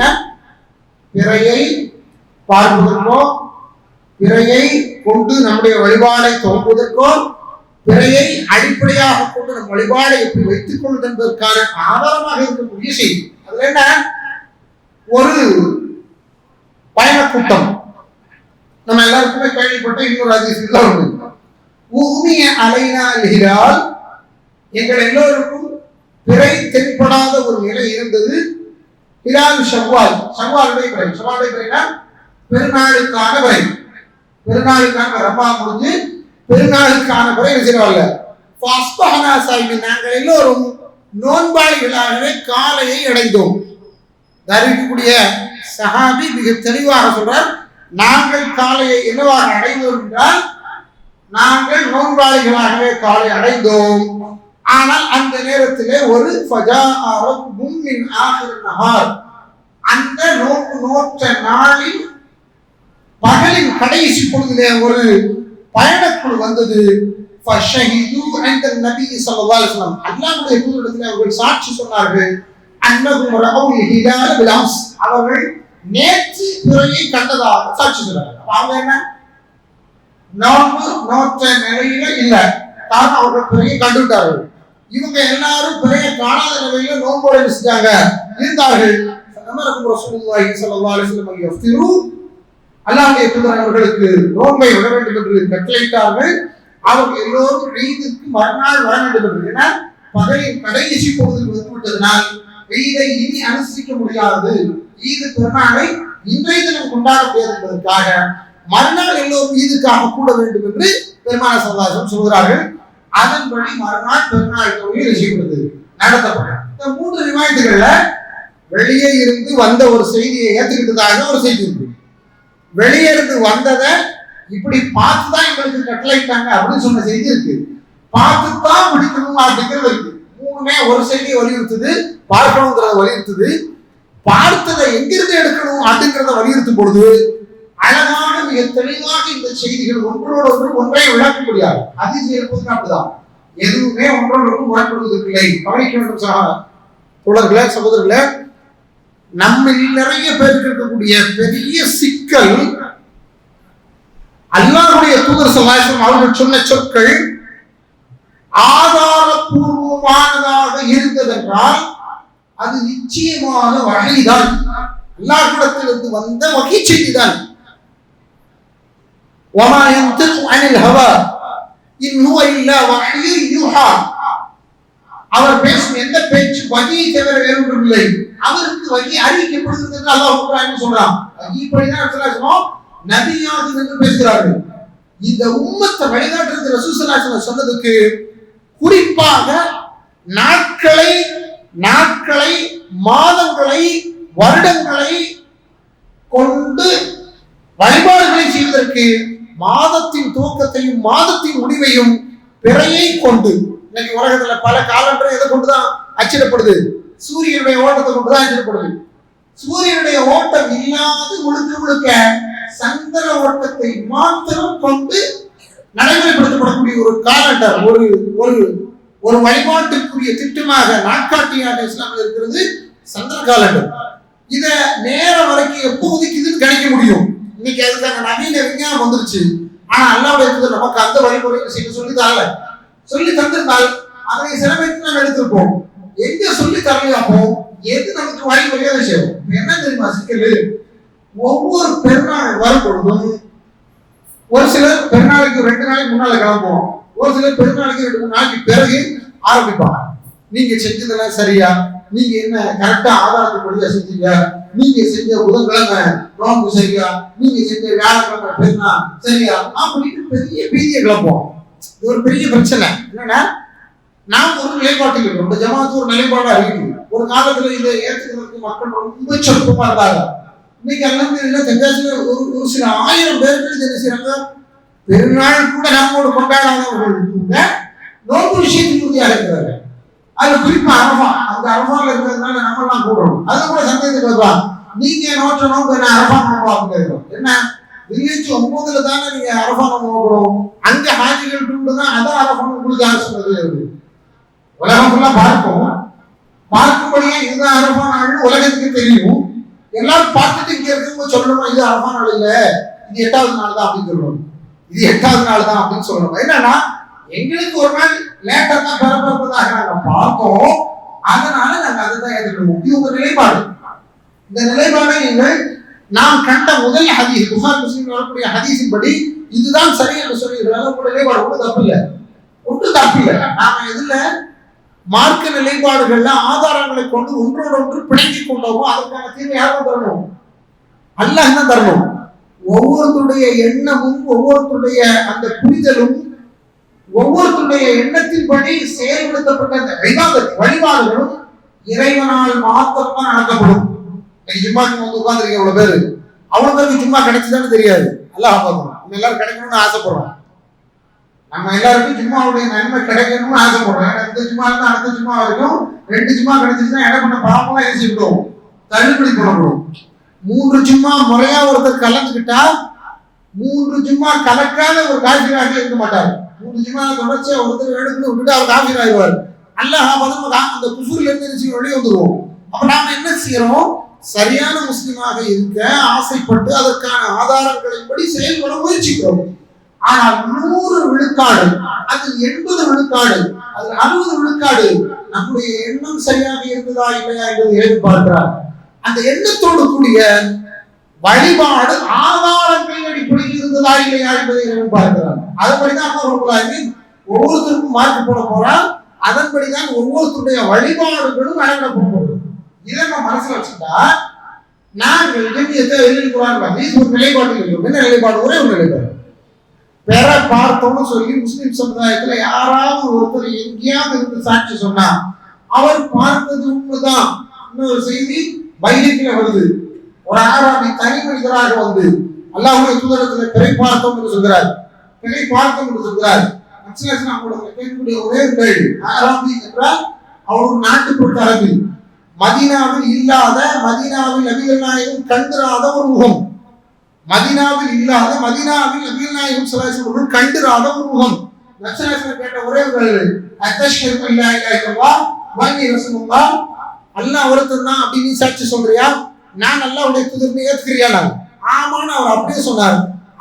பிறையை பார்ப்பதற்கோ, பிறையை கொண்டு நம்முடைய வழிபாடை துவங்குவதற்கோ, பிறையை அடிப்படையாக கொண்டு நம் வழிபாடை எப்படி வைத்துக் கொள்வது என்பதற்கான ஆதாரமாக இருக்கக்கூடிய செய்தி. அதுல என்ன? ஒரு பயணக்கூட்டம், நம்ம எல்லாருக்குமே கேள்விப்பட்ட இன்னொரு ஹதீஸ்ல ஒன்று, உஹ்மிய அலைனா அல்-ஹிலால், எங்கள் எல்லோருக்கும் பிறை தென்படாத ஒரு நிலை இருந்தது. ஹிலால் ஷவ்வால், ஷவ்வாலுடைய பிறை, ஷவ்வாலுடைய பிறைனா பெருநாளுக்கான பிறை, பெருநாளுக்கான ரமலான் முடிஞ்சு பெருநாளுக்கான பிறை இருக்கிறவல்ல. ஃபஸ்பஹனா சாயிபின், நாங்கள் எல்லோரும் நோன்பாளிகளாகவே காலையை அடைந்தோம். அறிவிக்கக்கூடிய சஹாபி மிக தெளிவாக சொல்றார், நாங்கள் காலையை என்னவாக அடைந்தோம் என்றால், நாங்கள் நோன்பாளிகளாகவே காலை அடைந்தோம். ஆனால் அந்த நேரத்திலே ஒரு அந்த நோன்பு நோற்ற நாளில் பகலின் கடைசி பொழுதிலே ஒரு பயணக்குழு வந்தது. ஃபஷஹிது عند النبي صلى الله عليه وسلم அல்லாஹ்வுடைய தூதரிடத்தில் அவர்கள் சாட்சி சொன்னார்கள் அன்னஹும் ரஅவுல் ஹிலால் பில் அம்ஸ் அவர்கள் நேற்று பிறையை கண்டதாக சாட்சி சொன்னார்கள். அவங்க என்ன நோற்ற நிலையில இல்ல, காரணம் அவர்கள் பிறையை கண்டுவிட்டார்கள். இவங்க எல்லாரும் பிறையை காணாத நிலையில நோன்போடு செஞ்சாங்க இருந்தார்கள். ரசூலுல்லாஹி ஸல்லல்லாஹு அலைஹி வஸல்லம் யஃப்திரு அல்லாஹ்வுடைய தூதர் அவர்களுக்கு நோன்பை விட வேண்டும் என்று கட்டளையிட்டார்கள். அவர்கள் எல்லோரும் ஈதுக்கு மறுநாள் வர வேண்டும் என்று, ஏன்னா பகலின் கடைசி பொழுதில் வந்துவிட்டதனால் ஈதை இனி அனுசரிக்க முடியாது, ஈது பெருநாளை இன்றைய தினம் கொண்டாட முடியாது என்பதற்காக மறுநாள் எல்லோரும் ஈதுக்காக கூட வேண்டும் என்று பெருமானார் ஸல்லல்லாஹு அலைஹி வஸல்லம் சொல்கிறார்கள். அதன்படி மறுநாள் பெருநாள் தொழுகை செய்யப்படுது, நடத்தப்படும். இந்த 3 ரிவாயத்துகள்ல வெளியே இருந்து வந்த ஒரு செய்தியை ஏற்றுக்கிட்டதாக ஒரு செய்தி இருக்கு. வெளியே இருந்து வந்ததை இப்படி பார்த்துதான் எங்களுக்கு கட்டளைட்டாங்க அப்படின்னு சொன்ன செய்தி இருக்கு. பார்த்துதான் பிடிக்கணும் அப்படிங்கிறது இருக்கு. 3மே ஒரு செய்தியை வலியுறுத்துது, பார்க்கணுங்கிறத வலியுறுத்துது. பார்த்ததை எங்கிருந்து எடுக்கணும் அப்படிங்கிறத வலியுறுத்தும் பொழுது அழகான மிக தெளிவாக இந்த செய்திகள் ஒன்றோடு ஒன்றை விளக்க முடியாது. ஹதீஸ் இருப்பதும் அப்படிதான், எதுவுமே ஒன்றோடு முரண்படுவதில்லை. கவனிக்க வேண்டும் தோழர்களே, சகோதரர்களே. நம்ம நிறைய பேருக்கு இருக்கக்கூடிய பெரிய சிக்கல், அல்லாஹ்வுடைய தூதர் ஸல்லல்லாஹு அலைஹி வஸல்லம் அவர்கள் சொன்ன சொற்கள் ஆதாரபூர்வமானதாக இருந்ததென்றால் அது நிச்சயமான வகைதான், அல்லாஹ்விடத்திலிருந்து வந்த வகை செய்திதான். وما ينطق عن الهوى إن هو إلا وحي يوحى. அவர் பேசும் எந்த பேச்சு வகை தவிர வேறு ஒன்றும் இல்லை, அவருக்கு வகை அறிவிக்கப்படுகிறது என்று அல்லாஹ் குர்ஆனில் சொல்றான். இப்படிதான் சொல்றோம், நபியாக நின்று பேசுகிறார்கள். இந்த உம்மத்தை வழிகாட்டுறது ரசூல் ஸல்லல்லாஹு அலைஹி வஸல்லம் சொன்னதுக்கு குறிப்பாக நாட்களை மாதங்களை வருடங்களை கொண்டு வழிபாடுகளை செய்வதற்கு மாதத்தின் துவக்கத்தையும் மாதத்தின் முடிவையும் பிறையை கொண்டு, இன்னைக்கு உலகத்துல பல காலண்டர் எதை கொண்டுதான் அச்சிடப்படுது, சூரியனுடைய ஓட்டத்தை கொண்டுதான் அச்சிடப்படுது. சூரியனுடைய ஓட்டம் இல்லாது முழுக்க சந்திர ஓட்டத்தை மாத்திரம் கொண்டு நடைமுறைப்படுத்தப்படக்கூடிய ஒரு காலண்டர், ஒரு வழிபாட்டுக்குரிய திட்டமாக நாட்காட்டியாக இஸ்லாமில் இருக்கிறது சந்திர காலண்டர். இத நேரம் வரைக்கும் எப்போ ஒதுக்குதுன்னு கணிக்க முடியும். இன்னைக்கு அதுக்கான நவீன விஞ்ஞானம் வந்துருச்சு. ஆனா அல்லாஹ்வுடைய தூதர் நமக்கு அந்த வழிமுறையை செய்ய சொல்லி தந்திருந்தால் அதனை சிறமைத்து நாம் எடுத்திருப்போம். எங்க சொல்லி தரலையாப்போ எது நமக்கு வழிமுறையா விஷயம் என்ன தெரியுமா சிக்கல்? ஒவ்வொரு பெருநாள் வரும் பொழுதும் ஒரு சிலர் பெருநாளைக்கு 2 நாளைக்கு முன்னால கிளம்புவோம், ஒரு சிலர் பெருநாளைக்கு 2-3 நாளைக்கு பிறகு ஆரம்பிப்பாங்க. நீங்க செஞ்சதெல்லாம் சரியா, நீங்க என்ன கரெக்டா ஆதாரத்துப்படியா செஞ்சீங்க, நீங்க செஞ்ச புதன்கிழமை நோன்பு சரியா, நீங்க செஞ்ச வியாழக்கிழமை பெருநா சரியா அப்படின்னு பெரிய பீதியை கிளப்போம். இது ஒரு பெரிய பிரச்சனை. என்னன்னா நாம் ஒரு நிலைப்பாட்டில் இருக்கிறோம், இந்த ஜமாத்து ஒரு நிலைப்பாடா இருக்குது. ஒரு காலத்துல இதை ஏற்றுக்கிறதுக்கு மக்கள் ரொம்ப சொற்பமா இருந்தாங்க. இன்னைக்கு அல்ஹம்துலில்லாஹ் தென்காசியில ஒரு சில 1000 பேர்கள் என்ன செய்யறாங்க, பெருநாள் கூட நம்மோடு கொண்டாடாதவர்கள் கூட நோன்பு விஷயத்தில் உறுதியாக இருக்கிறார்கள். அது குறிப்பா அரஃபா, அந்த அரஃபால இருக்கிறதுனால நம்ம எல்லாம் கூடுறோம். அது கூட சந்தேகத்துக்கு வருவாங்க, நீங்க நோற்ற நோன்பு என்ன அரஃபா நோன்பா கேட்கிறோம். என்ன வில்லேஜ் 9ல தானே நீங்க அரஃபா நோன்பு நோக்கணும், அங்க ஹாஜிகள் தான் அதான் அரஃபா உங்களுக்கு யார் சொன்னது? உலகம் ஃபுல்லா பார்க்கும்படியே இதுதான் அரஃபா நாள்னு உலகத்துக்கு தெரியும். எல்லாரும் பார்த்துட்டு இங்க இருக்கவங்க சொல்லணும் இது அரஃபா நாள் இல்ல, இது 8வது நாள் தான் அப்படின்னு சொல்லணும், இது 8வது நாள் தான் அப்படின்னு சொல்லணும். என்னன்னா எங்களுக்கு ஒரு நாள் லேட்டா தான் பெறப்படுறதாக நாங்க பார்த்தோம், அதனால நாங்க அதை தான் ஏற்றுக்கணும். இது உங்க நிலைப்பாடு. இந்த நிலைப்பாடை நீங்கள் நாம் கண்ட முதல் ஹதீஸ், புகார் முஸ்லிம் வரக்கூடிய ஹதீஸின் படி இதுதான் சரி என்று சொல்லியிருக்கிறாங்க. உங்க நிலைப்பாடு ஒன்றும் தப்பு இல்லை. நாம எதுல மார்க்க நிலைப்பாடுகள்ல ஆதாரங்களை கொண்டு ஒன்றோடு ஒன்று பிணைக்கி கொண்டோமோ அதற்கான தீர்வை யாரும் தரணும், அல்லாஹ் தான் தரணும். ஒவ்வொருத்தருடைய எண்ணமும் ஒவ்வொருத்தருடைய அந்த புரிதலும் ஒவ்வொருத்தருடைய எண்ணத்தின்படி செயல்படுத்தப்பட்ட அந்த வழிபாடுகளும் இறைவனால் மாத்திரம்தான் நடக்கப்படும். ஜும்மாக்கு வந்து உட்கார்ந்துருக்க எவ்வளவு பேரு, அவ்வளவு பேருக்கு ஜும்மா கிடைச்சுதான்னு தெரியாது. அல்லாஹ் பார்க்கணும். நம்ம எல்லாரும் கிடைக்கணும்னு ஆசைப்படுறோம், நம்ம எல்லாருக்கும் ஜும்மாவுடைய நன்மை கிடைக்கணும்னு ஆசைப்படுறோம். இந்த ஜும்மா இருந்து அடுத்த ஜும்மா வரைக்கும் 2 ஜும்மா கிடைச்சிச்சுன்னா இடம் பண்ண பாப்பெல்லாம் ஏசி விடுவோம், தள்ளுபடி பண்ணப்படும். 3 ஜும்மா முறையா ஒருத்தர் கலந்துக்கிட்டா 3 ஜும்மா கலக்காத ஒரு காட்சியாக இருக்க மாட்டார். 3 ஜும்மா தொடர்ச்சியா ஒருத்தர் எடுக்கணும் விட்டுட்டு அவர் காஃபிர் ஆயிடுவார். அல்லாஹ் அந்த குஃப்ர்ல இருந்து வெளியே வந்துருவோம். அப்ப நாம என்ன செய்யறோம்? சரியான முஸ்லிமாக இருக்க ஆசைப்பட்டு அதற்கான ஆதாரங்களின்படி செயல்பட முயற்சிக்கிறோம். ஆனால் 100 விழுக்காடு, அது 80 விழுக்காடு, அது 60 விழுக்காடு நம்முடைய எண்ணம் சரியாக இருந்ததா இல்லையா என்பதை எதிர்பார்க்கிறார். அந்த எண்ணத்தோடு கூடிய வழிபாடு ஆதாரங்களின் அடிப்படையில் இருந்ததா இல்லையா என்பதை எதிர்பார்க்கிறார். அதுபடிதான் ஒவ்வொருத்தருக்கும் மார்க் போட போறார். அதன்படிதான் ஒவ்வொருத்தருடைய வழிபாடுகளும் அளவிடப்பட போகிறது. இதை நம்ம மனசுல வச்சுட்டா நாங்கள் ஜம்மியத்தை ஒரு நிலைப்பாடு இருக்கும். என்ன நிலைப்பாடு? ஒரே ஒரு நிலைப்பாடு. பெற பார்த்தோம்னு சொல்லி முஸ்லிம் சமுதாயத்துல யாராவது ஒருத்தர் எங்கேயாவது இருந்து சாட்சி சொன்னா அவர் பார்த்தது உண்மைதான். இன்னொரு செய்தி பைபிள்ல வருது. ஒரு ஆராபி தனி மனிதராக வந்து அல்லாஹ்வுடைய தூதரத்துல பிறை பார்த்தோம் என்று சொல்கிறார். பிறை பார்த்தோம் என்று சொல்கிறார். கேட்கக்கூடிய ஒரே கேள்வி, ஆராபி என்றால் அவர் ஒரு நாட்டுப்புற அரபி. மதீனாவில் இல்லாத, மதீனாவில் நபிகள் நாயகம் கண்டிராத ஒரு முகம். மதீனாவில் இல்லாத, மதீனாவில் நபிகள் நாயகம் ஸல்லல்லாஹு அலைஹி வஸல்லம் கண்டிராத ஒரு முகம். நபிகள் கேட்ட ஒரே ஒரு கேள்வி, அத்தஷ்ஹது அல்லா இலாஹ இல்லல்லாஹ் வ அன்னி ரசூலுல்லாஹ், அல்லாஹ் ஒருத்தன் தான் அப்படி நீ சாட்சி சொல்றியா? நான் அல்லாஹ்வுடைய தூதர்னு ஏத்துக்கிறியா? ஆமான்னு அவர் அப்படியே சொன்னார்.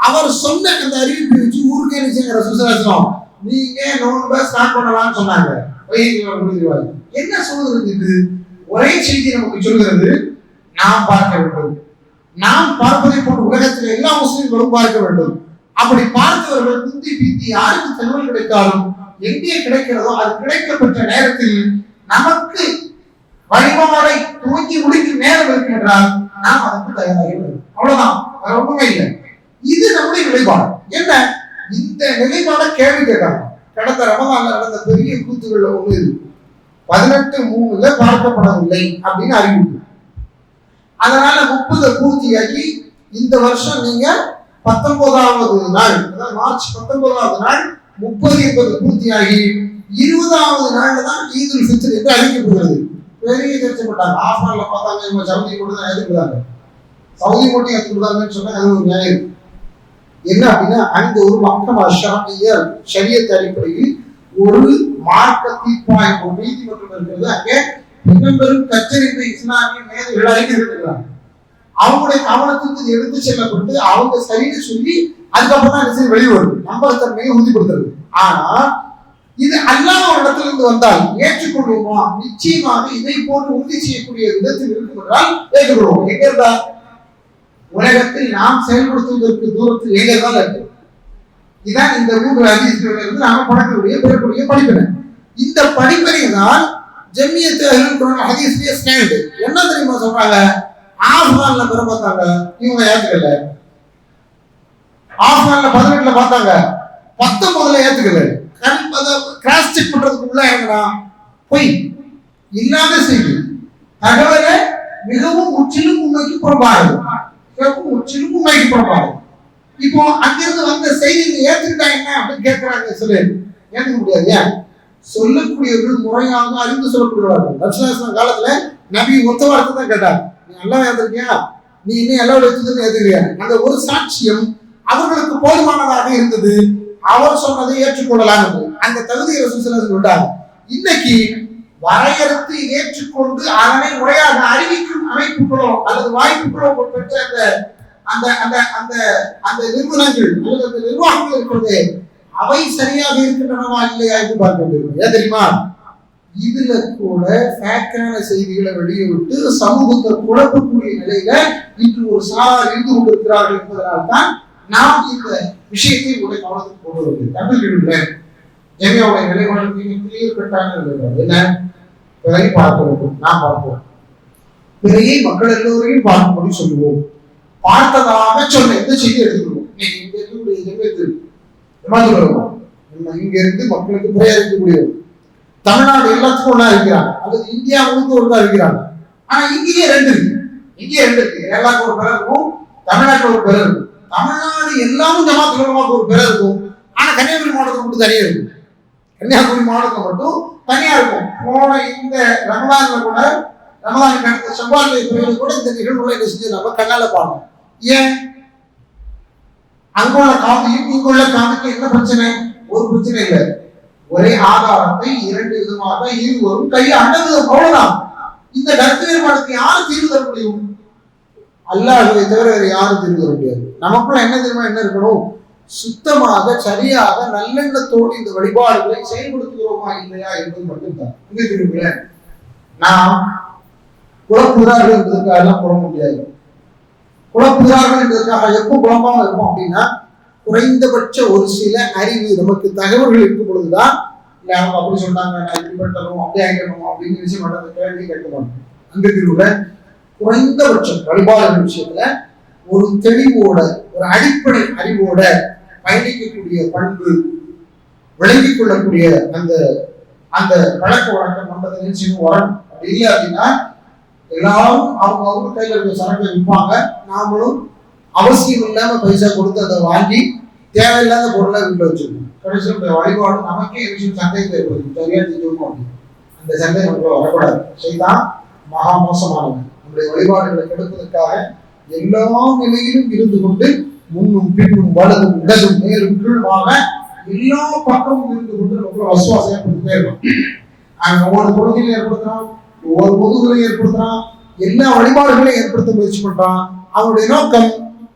அவர் சொன்ன அந்த அறிவிப்பை வச்சு ஊருக்கே நிச்சயம் ரசூல் ஸல்லல்லாஹு அலைஹி வஸல்லம் நீங்க நோன்பை ஸ்டார்ட் பண்ணலாம்னு சொன்னாங்க. என்ன சொல்றது? இது ஒரே செய்தி நமக்கு சொல்கிறது, நாம் பார்க்க வேண்டும். நாம் பார்ப்பதை போன்ற உலகத்தில் எல்லா முஸ்லிம்களும் பார்க்க வேண்டும். அப்படி பார்த்தவர்கள் குந்தி பீத்தி யாருக்கு தகவல் கிடைத்தாலும் எங்கே கிடைக்கிறதோ அது கிடைக்கப்பட்ட நேரத்தில் நமக்கு வழிபாடை துவங்கி முடிக்கும் நேரம் இருக்கின்றால் நாம் அதற்கு தயாராக வேண்டும். அவ்வளவுதான், வேற ஒண்ணுமே இல்லை. இது நம்முடைய நிலைப்பாடு. என்ன இந்த நிலைப்பாட கேள்வி கேட்கலாம். கடந்த ரமதான்ல நடந்த பெரிய கூத்துகள்ல ஒண்ணு இது. 18/3 பார்க்கப்படவில்லை அப்படின்னு அறிவிப்பு. அதனால 30 பூர்த்தியாக்கி இந்த வருஷம் நீங்க 19வது நாள், மார்ச் 19வது நாள் 30 என்பது பூர்த்தியாகி 20வது நாள்ல தான் ஈதுல் ஃபித்ர் என்று அறிவிக்கப்படுகிறது. பெரிய சர்ச்சை போட்டாங்க. ஆஃப்கான்ல பார்த்தாங்க இவங்க சவுதி கூட தான் ஏற்றுக்கிறாங்க. சவுதி மட்டும் ஏற்றுக்கிறாங்கன்னு சொன்னா அது ஒரு நியாயம். என்ன அப்படின்னா அங்க ஒரு மஹ்கமா ஷரஇய்யா ஷரியத் அடிப்படையில் ஒரு மார்க்க தீர்ப்பாயம் ஒரு நீதிமன்றம் இருக்கிறது. அங்கே பெரும் கச்சரித்த இஸ்லாமிய மேதைகள் அறிஞர்கள் அவங்களுடைய கவனத்துக்கு எடுத்து செல்லப்பட்டு அவங்க சரின்னு சொல்லி அதுக்கப்புறம் தான் நிச்சயம் வெளிவரும் நம்பகத்தன்மையை உறுதிப்படுத்துறது. ஆனா இது அல்லாஹ் ஒரு இடத்துல இருந்து வந்தால் ஏற்றுக்கொள்வோமா? நிச்சயமாக இதை போன்று உறுதி செய்யக்கூடிய விதத்தில் இருக்கும் என்றால் ஏற்றுக்கொள்வோம். எங்க இருந்தா உலகத்தில் நாம் செயல்படுத்துவதற்கு தூரத்தில் எங்க இருந்தாலும் இருக்கு. இதான் இந்த 3 ஹதீஸ்களில் இருந்து நாம படக்கூடிய பெறக்கூடிய படிப்பினை. இந்த படிப்பினை தான் ஜம்மியத் அஹ்லுல் குர்ஆன் ஹதீஸ்ல ஸ்டாண்ட். என்ன தெரியுமா சொல்றாங்க? ஆஃப்கான்ல பெற பார்த்தாங்க, இவங்க ஏத்துக்கல. ஆஃப்கான்ல 18ல பார்த்தாங்க, 19ல ஏத்துக்கல. கிராஸ் செக் பண்றதுக்கு உள்ள என்னன்னா பொய் இல்லாத செய்தி தகவலை மிகவும் முற்றிலும் உண்மைக்கு புறம்பாடு, முற்றிலும் உண்மைக்கு புறம்பாடு. இப்போ அங்கிருந்து வந்த செய்தி ஏத்துக்கிட்டா என்ன அப்படின்னு கேட்கிறாங்க. சொல்லு ஏத்துக்க முடியாது. ஏன்? சொல்லக்கூடியவர்கள் முறையாக அறிந்து சொல்லக்கூடியவர்கள். ரசூலுல்லாஹி காலத்துல நபி ஒத்த வார்த்தை தான் கேட்டார், நீ நல்லா ஏத்துக்கியா, நீ இன்னும் எல்லா எடுத்துன்னு ஏத்துக்கிறியா? அந்த ஒரு சாட்சியம் அவர்களுக்கு போதுமானதாக இருந்தது. அவர் சொன்னதை ஏற்றுக்கொள்ளலாம் என்று அந்த தகுதியை ரசூலுல்லாஹி சொல்லிட்டாங்க. இன்னைக்கு வரையறுத்து ஏற்றுக்கொண்டு அதனை முறையாக அறிவிக்கும் அமைப்புகளோ அல்லது வாய்ப்புகளோ பெற்ற அந்த அந்த அந்த அந்த நிறுவனங்கள் அல்லது அந்த நிர்வாகங்கள் இருக்கிறது, அவை சரியாக இருக்கின்றனவா இல்லையா என்று பார்க்க வேண்டும். ஏன் தெரியுமா? இதுல கூட ஃபேக்கான செய்திகளை வெளியே விட்டு சமூகத்தை குழப்பக்கூடிய நிலையில இன்று ஒரு சாரார் இருந்து கொண்டிருக்கிறார்கள் என்பதனால் தான் நாம் இந்த விஷயத்தை உடைய கவனத்துக்கு கொண்டு வருவது. தமிழ் ஜெமியாவுடைய நிலைப்பாடு கிளியர் கட்டான நிலைப்பாடு. என்ன பிறகு பார்க்க வேண்டும். நாம் பார்ப்போம். பிறையை மக்கள் எல்லோரையும் பார்க்கும்படி சொல்லுவோம். பார்த்ததாக சொன்ன எந்த செய்தி எடுத்துக்கொள்வோம். இன்னைக்கு இங்க இருக்கக்கூடிய ஜெமியத்தில் இங்க இருந்து மக்களுக்கு பிறையா இருக்கக்கூடிய தமிழ்நாடு எல்லாத்துக்கும் ஒண்ணா இருக்கிறாங்க, அல்லது இந்தியா முழுக்க ஒன்றா இருக்கிறாங்க. ஆனா இங்கேயே 2 இருக்கு. இங்கே 2 இருக்கு. கேரளாவுக்கு ஒரு பிற இருக்கும், தமிழ்நாட்டுல ஒரு பிற இருக்கும். தமிழ்நாடு எல்லாமும் ஜமாத் உலமாவுக்கு ஒரு பிற இருக்கும். ஆனா கன்னியாகுமரி மாவட்டத்தில் மட்டும் தனியா இருக்கும். கன்னியாகுமரி மாவட்டத்தில் மட்டும் தனியா இருக்கும். போன இந்த ரமலான்ல கூட, ரமலானுக்கு அடுத்த செவ்வாய் கூட இந்த நிகழ்வுகளை என்ன செஞ்சு நம்ம கண்ணால பார்க்கணும். ஏன்? அங்குள்ள காந்தியும் இங்குள்ள காந்திக்கு என்ன பிரச்சனை? ஒரு பிரச்சனை இல்லை. ஒரே ஆதாரத்தை இரண்டு விதமாக இருவரும் கையாண்டது, அவ்வளவுதான். இந்த கருத்து வேறுபாடுக்கு யாரு தீர்வு தர முடியும்? அல்லாஹ்வை தவிர வேறு யாரும் தீர்வு தர முடியாது. நமக்குள்ள என்ன தெரியுமா என்ன இருக்கணும்? சுத்தமாக சரியாக நல்லெண்ணத்தோடு இந்த வழிபாடுகளை செயல்படுத்துகிறோமா இல்லையா என்பது மட்டும்தான். இங்க திரும்ப நாம் குழப்புகிறார்கள் என்பதற்காக எல்லாம் குழம்ப முடியாது. குழப்புகிறார்கள் என்பதற்காக எப்போ குழம்பாம இருக்கும் அப்படின்னா, குறைந்தபட்ச ஒரு சில அறிவு நமக்கு தகவல்கள் இருக்கும் பொழுதுதான், இல்ல அவங்க அப்படி சொன்னாங்க, நான் இப்படிப்பட்டணும், அப்படி ஆகிடணும் அப்படின்னு விஷயம் நடந்த கேள்வி கேட்க மாட்டோம். அங்க திரும்ப குறைந்தபட்சம் வழிபாடுகள் விஷயத்துல ஒரு தெளிவோட, ஒரு அடிப்படை அறிவோட பயணிக்கக்கூடிய பண்பு, விளங்கிக் கொள்ளக்கூடிய அந்த அந்த பழக்க வழக்கம் நம்ம நிகழ்ச்சியும் வரணும். அப்படி இல்லை அப்படின்னா எல்லாரும் அவங்க கையில் இருக்க சரக்கை விற்பாங்க, நாமளும் அவசியம் இல்லாம பைசா கொடுத்து அதை வாங்கி தேவையில்லாத பொருளை வீட்டில் வச்சிருக்கோம். கடைசியில் வழிபாடு நமக்கே விஷயம் சந்தேகத்தை ஏற்படுது. சரியா செஞ்சோம் அப்படின்னு அந்த சந்தேகம் நமக்கு வரக்கூடாது. செய்தான் மகா மோசமானது. நம்முடைய வழிபாடுகளை கெடுப்பதற்காக எல்லா நிலையிலும் இருந்து கொண்டு முன்னும் பின்னும் வலதும் இடதும் மேலும் கீழுமாக எல்லா பக்கமும் இருந்து கொண்டு நமக்கு வசுவாசம் ஏற்படுத்திட்டே இருக்கும். ஒவ்வொரு தொழுகையும் ஏற்படுத்துறான், ஒவ்வொரு பொதுகளையும் ஏற்படுத்துறான், எல்லா வழிபாடுகளையும் ஏற்படுத்த முயற்சி பண்றான். அவனுடைய நோக்கம்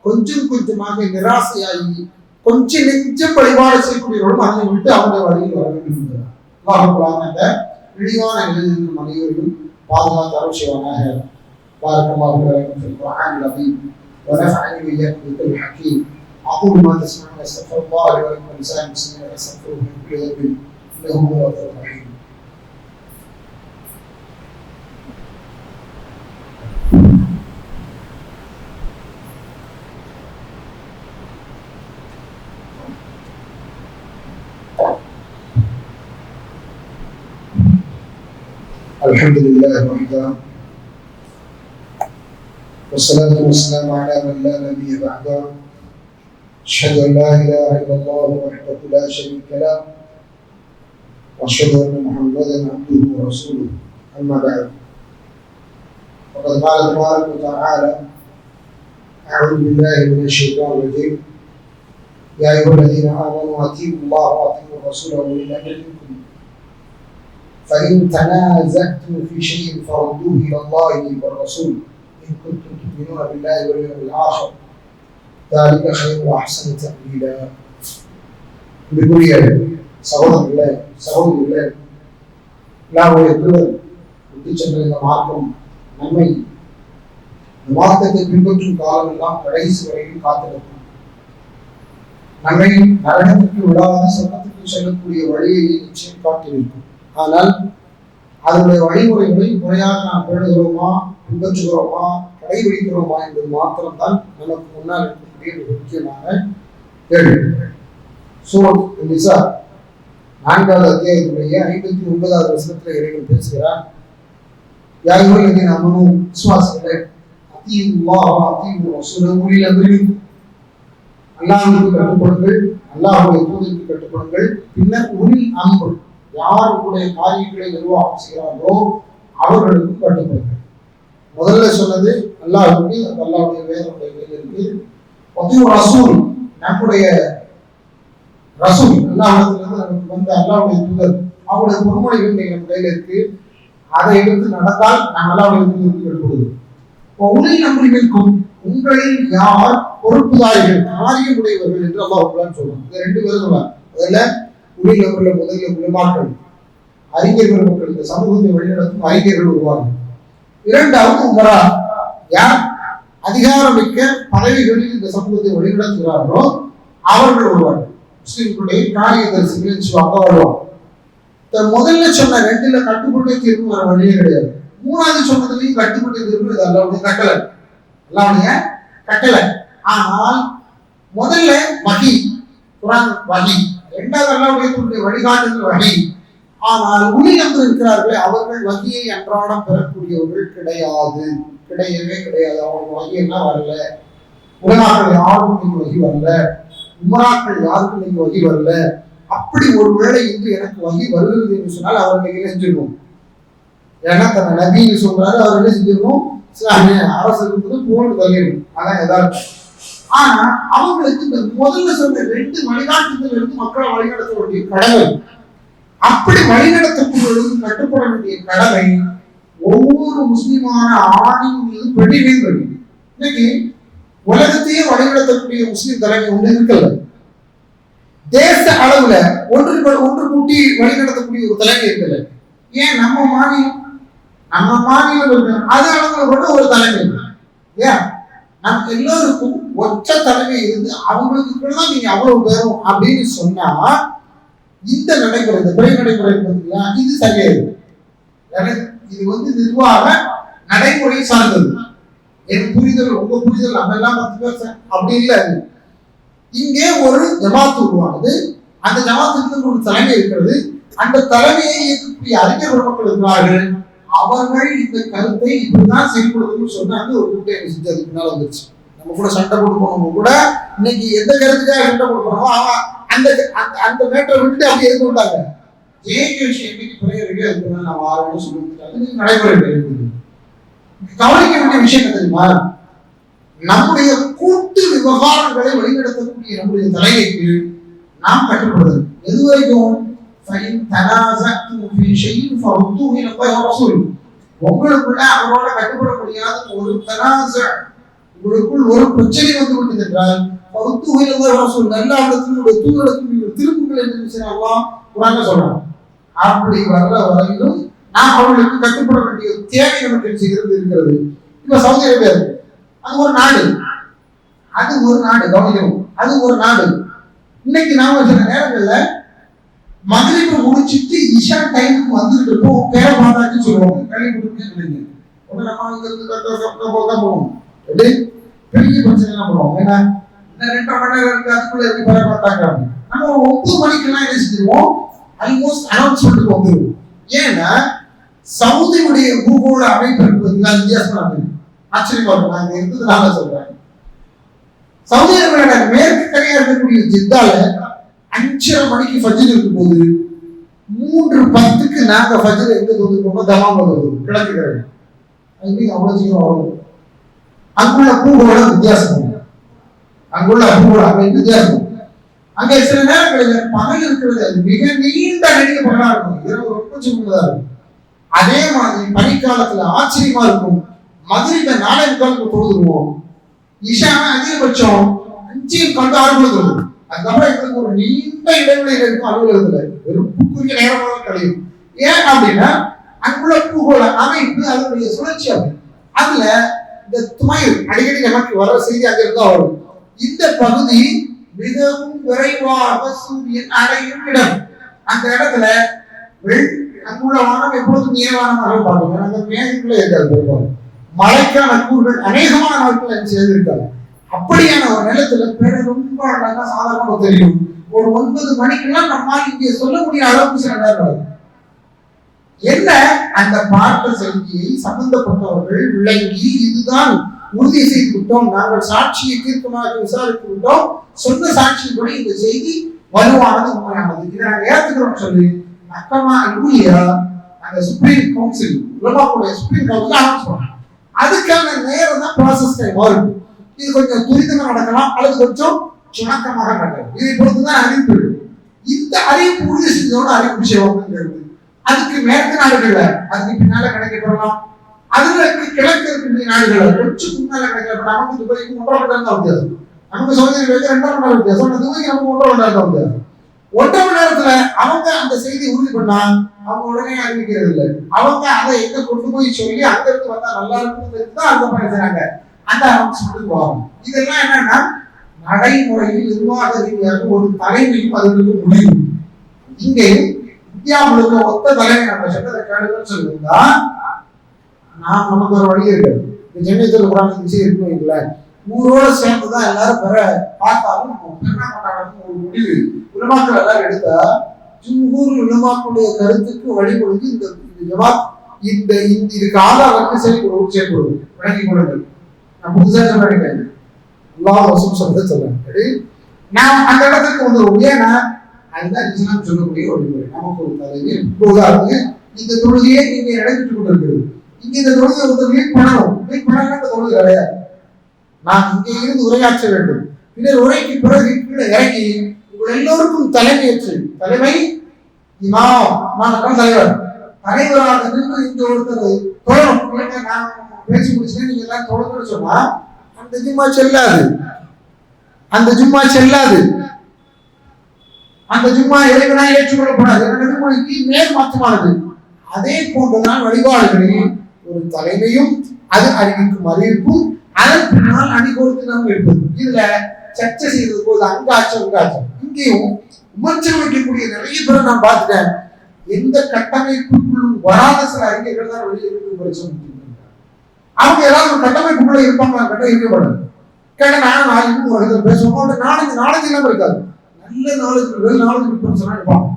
கொஞ்சம் கொஞ்சமாக நிராசையாகி கொஞ்சம் நெஞ்சம் வழிபாடு செய்யக்கூடியவர்களும் அதை விட்டு அவனுடைய வழியில் வர வேண்டும் என்கிறார். அந்த இழிவான நிலையில் அனைவரும் பாதுகாத்து அவசியமாக بارك الله لكم في القرآن العظيم ونفعني وإياكم بكل حكيم. أقول ما تسمعون أستغفر الله لي ولكم ولسائر المسلمين فاستغفروه من كل ذنب إنه هو الغفور الرحيم. الحمد لله وحده والصلاة والسلام على من لا نبي بعده. أشهد أن لا إله إلا الله وحده لا شريك له وأشهد أن محمدا عبده ورسوله. أما بعد فقد قال تبارك وتعالى: أعوذ بالله من الشيطان الرجيم. يا أيها الذين آمنوا أطيعوا الله وأطيعوا الرسول وأولي الأمر منكم فإن تنازعتم في شيء فردوه إلى الله والرسول إن كنتم تؤمنون بالله واليوم الآخر ذلك خير وأحسن تأويلا. சகோதரர்களே சகோதரிகளே, எல்லாருடைய தூதர் விட்டு சென்ற இந்த மார்க்கம் நம்மை இந்த மார்க்கத்தை பின்பற்றும் காலம் எல்லாம் கடைசி வரையில் காத்திருக்கும். நம்மை நரகத்திற்கு விடாத சொர்க்கத்திற்கு செல்லக்கூடிய வழியை நிச்சயம் காட்டியிருக்கும். ஆனால் அதனுடைய வழிமுறைகளை முறையாக நாம் பேணுகிறோமா, பின்பற்றுகிறோமா, கடைபிடிக்கிறோமா என்பது மாத்திரம்தான் நமக்கு முன்னால் இருக்கக்கூடிய மிக முக்கியமான கேள்வி. சூரத் நிசா 4வது அத்தியாயத்துடைய 59வது வசனத்தில் இறைவன் பேசுகிறார்: யா அய்யுஹல்லதீன ஆமனூ, விசுவாசிகளே, அத்தீஉல்லாஹ வ அத்தீஉர் ரசூல உலில் அம்ரி மின்கும், அல்லாஹ்வுக்கு கட்டுப்படுங்கள், அல்லாஹ்வுடைய தூதருக்கு கட்டுப்படுங்கள், பின்னர் உலில் அம்ர், யாருடைய காரியங்களை நிர்வாகம் செய்கிறார்களோ அவர்களுக்கு கட்டுப்படுங்கள். முதல்ல சொன்னது அல்லாஹ்வுக்கு, அல்லாஹ்வுடைய வேதனுடைய கையில் இருக்கு. அத்தீஉர் ரசூல், நம்முடைய ரசூல், அல்லாஹ்விடமிருந்து நமக்கு வந்த அல்லாஹ்வுடைய தூதர், அவருடைய பொறுமொழிகள் நம்ம கையில் இருக்கு. அதை எடுத்து நடந்தால் நாம் அல்லாஹ்வுடைய தூதருக்கு கட்டுப்படுவோம். உலில் அம்ரி மின்கும், உங்களில் யார் பொறுப்புதாரிகள், காரியமுடையவர்கள் என்று அல்லாஹ் சொல்லுவாங்க. இந்த ரெண்டு பேரும் சொல்லுவாங்க. முதல்ல உலில் அம்ரில் முதல்ல உலமாக்கள், அறிஞர்கள், மக்கள், இந்த சமூகத்தை வழிநடத்தும் அறிஞர்கள் வருவாங்க. இரண்டாவது உமரா, யார் அதிகாரமிக்க பதவிகளில் இந்த சமூகத்தை வழிநடத்துகிறார்களோ அவர்கள் வருவார்கள். முஸ்லிம்களுடைய காரியதரிசிகள் அங்க வருவாங்க. முதல்ல சொன்ன ரெண்டுல கட்டுப்பட்டு தீர்வு வர வழியே கிடையாது. மூணாவது சொன்னதுலையும் கட்டுப்பட்டு தீர்வு இது அல்லாஹ்வுடைய கட்டளை, அல்லாஹ்வுடைய கட்டளை. ஆனால் முதல்ல வஹி, குர்ஆன் வஹி, இரண்டாவது அல்லாஹ்வுடைய வழிகாட்டுதல் வஹி. ஆனால் உலில் அம்ர் இருக்கிறார்களே அவர்கள் வஹியை அன்றாடம் பெறக்கூடியவர்கள் கிடையாது, கிடையவே கிடையாது. அவங்களுக்கு வஹி என்ன வரல. உலமாக்கள் யாருக்கும் நீங்க வஹி வரல, உமராக்கள் யாருக்கும் நீங்க வஹி வரல. அப்படி ஒருவேளை இன்று எனக்கு வஹி வருகிறது என்று சொன்னால் அவர்கள் என்ன செஞ்சிருக்கும்? ஏன்னா தன்னை நபின்னு சொல்றாரு, அவர் என்ன செஞ்சிருக்கும்? இஸ்லாமிய அரசு போன்று தள்ளிடும். அதான் எதார்த்தம். ஆனா அவங்களுக்கு இந்த முதல்ல சொன்ன 2 வழிகாட்டுதல் இருந்து மக்களை வழிநடத்த வேண்டிய கடமை, அப்படி வழிநடத்தக்கூடியவர்களுக்கு கட்டுப்பட வேண்டிய கடமை ஒவ்வொரு முஸ்லிமான ஆணின் மீது பெரிய வேண்டும். இன்னைக்கு உலகத்தையே வழிநடத்தக்கூடிய முஸ்லிம் தலைமை ஒன்று இருக்கல. தேச அளவுல ஒன்று கூட்டி வழிநடத்தக்கூடிய ஒரு தலைமை இருக்கல. ஏன் நம்ம மாநிலம் அது அளவுல கூட ஒரு தலைமை ஏன் நமக்கு எல்லோருக்கும் ஒற்ற தலைமை இருந்து அவங்களுக்கு கூட தான் நீங்க அவ்வளவு பேரும் அப்படின்னு சொன்னா இந்த நடைமுறை, இந்த பிறை நடைமுறை பார்த்தீங்களா, இது சரியாயிடும். இது நிர்வாக நடைமுறை சார்ந்தது. என் புரிதல் உங்க புரிதல் நம்ம எல்லாம் 10 பேர் அப்படி இல்லை. இங்கே ஒரு ஜமாத்து உருவானது, அந்த ஜமாத்துக்கு ஒரு தலைமை இருக்கிறது. அந்த தலைமையை இயக்கக்கூடிய அறிஞர் பெருமக்கள் இருக்கிறார்கள். அவர்கள் இந்த கருத்தை இப்படிதான் செயல்படுத்தணும்னு சொன்னாங்க. ஒரு கூட்டம் செஞ்சு அதுக்கு மேல வந்துருச்சு. நம்ம கூட சண்டை கொடுப்பவங்க கூட இன்னைக்கு எந்த கருத்துக்காக சண்டை கொடுக்கணும் அந்த அந்த மேட்டரை விட்டு அப்படி எதுக்கு விட்டாங்க. விஷயம் பிறகு அதுக்கு மேல நான் ஆரோக்கியம் சொல்லி நடைமுறை கவனிக்க வேண்டிய விஷயம் தெரியுமா, நம்முடைய கூட்டு விவகாரங்களை வழிநடத்தக்கூடிய நம்முடைய தலைமைக்கு நாம் கட்டுப்படுதல் எது வரைக்கும் உங்களுக்குள்ள அவரோட கட்டுப்பட முடியாத ஒரு உங்களுக்குள் ஒரு பிரச்சனை வந்து விட்டது என்றால் நல்ல இடத்தினுடைய தூரத்தினுடைய திருப்புகள் என்று சொல்றாங்க. அப்படி வர்ற வரையிலும் நாம் அவர்களுக்கு கட்டுப்பட வேண்டிய தேவை நமக்கு இருக்கிறது. இப்ப சவுதி அரேபியா அது ஒரு நாடு, கவனிக்கணும், அது ஒரு நாடு. இன்னைக்கு நாம சில நேரங்கள்ல மகரிபை முடிச்சுட்டு இஷா டைமுக்கு வந்துட்டு இருப்போம். பேர மாதாச்சு சொல்லுவாங்க, கேள்விப்பட்டிருக்கீங்க. நம்ம இங்க இருந்து போகும் பெரிய பிரச்சனை என்ன பண்ணுவோம், ஏன்னா இன்னும் 2.5 மணி நேரம் இருக்கு, அதுக்குள்ள இருக்கு பேர மாட்டாங்க. நம்ம 9 மணிக்கெல்லாம் என்ன செஞ்சிருவோம், ஆல்மோஸ்ட் அனௌன்ஸ்மெண்ட்டுக்கு வந்துருவோம். ஏன்னா சவுதியுடைய பூகோள அமைப்பு என்பதுதான் வித்தியாசமான அமைப்பு. ஆச்சரியமா இருக்கும். நாங்க இருந்ததுனால சொல்றேன். சவுதி அரேபியாவோட மேற்கு கரையா இருக்கக்கூடிய ஜித்தால 5:30 மணிக்கு ஃபஜ்ர் இருக்கும் போது 3:10க்கு நாங்க ஃபஜ்ர் எங்க தோந்துருக்கோமோ தமாம் வருவோம் கிழக்கு கரை. அது அவ்வளவு சீக்கிரம் வரும். அங்குள்ள பூகோளம் வித்தியாசம், அங்கே சில நேரங்களில் பகல் இருக்கிறது அது மிக நீண்ட நெடிய பகலா இருக்கும், இரவு ரொம்ப சின்னதா இருக்கும். அதே மாதிரி பனிக்காலத்துல ஆச்சரியமா இருக்கும். மதுரை 4:15க்கு தொழுதுருவோம். இஷா அதிகபட்சம் 5:6 இருக்கும். அதுக்கப்புறம் எங்களுக்கு ஒரு நீண்ட இடைவெளியில இருக்கும் அலுவலகத்துல, வெறும் குறுகிய நேரமாக கழியும். ஏன் அப்படின்னா அங்குள்ள பூகோள அமைப்பு அதனுடைய சுழற்சி அப்படி. அதுல இந்த துமைல் அடிக்கடி நமக்கு வர செய்தி அங்க இருந்தா வரும். இந்த பகுதி மிகவும் விரைவாக சூரியன் அடையும் இடம். அந்த இடத்துல அங்குள்ள வானம் எப்பொழுதும் நீளவானமாக பார்க்கணும். அந்த மேகங்களே இருக்காது, பெரும்பாலும் மழைக்கான கூறுகள் அநேகமான நாட்கள் சேர்ந்து இருக்காது. அப்படியான ஒரு நிலத்துல பேர ரொம்ப அழகா சாதாரணமாக தெரியும். ஒரு 9 மணிக்கெல்லாம் நம்மால் இங்கே சொல்ல முடிய அளவுக்கு சில நேரம் என்ன அந்த பார்த்த செய்தியை சம்பந்தப்பட்டவர்கள் விளங்கி இதுதான் உறுதி செய்து விட்டோம், நாங்கள் சாட்சியை தீர்க்கமாக விசாரித்து விட்டோம், சொன்ன சாட்சியின்படி இந்த செய்தி வலுவானது, உண்மையானது, இதை நாங்கள் ஏற்றுக்கிறோம் சொல்லி அக்கமா லூயா அந்த சுப்ரீம் கவுன்சில் உலமாவுடைய சுப்ரீம் கவுன்சில் அனௌன்ஸ் பண்ணாங்க. அதுக்கான நேரம் தான் ப்ராசஸ் டைம் வரும். இது கொஞ்சம் துரிதமா நடக்கலாம் அல்லது கொஞ்சம் சுணக்கமாக நடக்கலாம். இதை பொறுத்துதான் அறிவிப்பு. இந்த அறிவிப்பு உறுதி செஞ்சதோட அறிவிப்பு விஷயம் அதுக்கு மேற்கு நாடுகள்ல அதுக்கு பின்னால கிடைக்கப்படலாம். அதுல கிழக்கு இருக்கக்கூடிய நாடுகள்ல கொஞ்சம் முன்னால கிடைக்கப்படலாம். நமக்கு துபாய்க்கு 1.5 மணி நேரம் தான் வித்தியாசம், நமக்கு சவுதி அரேபியாவுக்கு 2.5 மணி நேரம் வித்தியாசம், துபாய்க்கு நமக்கு 1.5 மணி நேரம் தான் வித்தியாசம். 1.5 மணி நேரத்துல அவங்க அந்த செய்தி உறுதி பண்ணா அவங்க உடனே அறிவிக்கிறது இல்லை. அவங்க அதை எங்க கொண்டு போய் சொல்லி அங்க இருந்து வந்தா நல்லா இருக்கும் தான் அந்த பண்ணிக்கிறாங்க. அந்த அனௌன்ஸ்மெண்ட் வரும். இதெல்லாம் என்னன்னா நடைமுறையில் நிர்வாக ரீதியாக ஒரு தலைமையும் அதற்கு முடியும். இங்கே இந்தியா முழுக்க ஒத்த தலைமை நம்ம சட்டத்தை கேடுன்னு சொல்லியிருந்தா நமக்கு ஒரு வழி இருக்கு. இந்த சென்னையத்தில் குரான் விஷயம் இருக்கும் இல்லை, ஊரோட சேர்ந்துதான் எல்லாரும் பெற பார்த்தாலும் ஒரு முடிவு உலமாக்கள் எல்லாரும் எடுத்தா ஜும்ஹூர் உலமாக்களுடைய கருத்துக்கு வழிபடுது. இந்த இதுக்கு ஆதாரம் செயல்படுவது விளங்கி கொடுங்கள். நான் புதுசாக சொல்றேன், அல்லாஹ் ரசூல் சொல்றேன். நான் அந்த இடத்துக்கு வந்துடுவோம். ஏன்னா அதுதான் இஸ்லாம் சொல்லக்கூடிய வழிமுறை. நமக்கு ஒரு தலைவர் உதாரணத்துக்கு இந்த தொழுகையை இங்கே நடைபெற்றுக் கொண்டிருக்கிறது. இங்க இந்த தொழுகை வந்து மீட் பண்ணணும், மீட் பண்ணலாம் இந்த தொழுகை கிடையாது. நான் இங்கே இருந்து உரையாற்ற வேண்டும். பின்னர் உரைக்கு பிறகு கீழே இறங்கி உங்கள் எல்லோருக்கும் தலைமையேற்று, தலைமை இமாம், நான் தலைவர், தலைவராக நின்று இங்க ஒருத்தர் தோழம் நான் பேசி முடிச்சுன்னா நீங்க எல்லாம் தொடர்ந்து சொன்னா அந்த ஜும்மா செல்லாது. அந்த ஜும்மா செல்லாது. அந்த ஜும்மா இறைவனா ஏற்றுக்கொள்ளப்படாது. நடைமுறைக்கு மேல் மாற்றமானது. அதே போன்றுதான் வழிபாடுகளில் ஒரு தலைமையும் அது அறிவிக்கும் அறிவிப்பும் அதன் பின்னால் அணிகோர்த்து நாம் இருப்பது. இதுல சர்ச்சை செய்தது போது அங்காச்சம் இங்கேயும் விமர்சனம் வைக்கக்கூடிய நிறைய பேரை நான் பார்த்துட்டேன். எந்த கட்டமைப்புக்குள்ளும் வராத சில அறிஞர்கள் தான் வெளியே விமர்சனம். அவங்க ஏதாவது ஒரு கட்டமைப்புக்குள்ள இருப்பாங்களா கேட்டா இருக்கக்கூடாது. கேட்டா நானும் நாளைக்கு ஒரு இதில் பேசுவோம். நாலேஜ் இல்லாம இருக்காது. நல்ல நாலேஜ் சொன்னா இருப்பாங்க.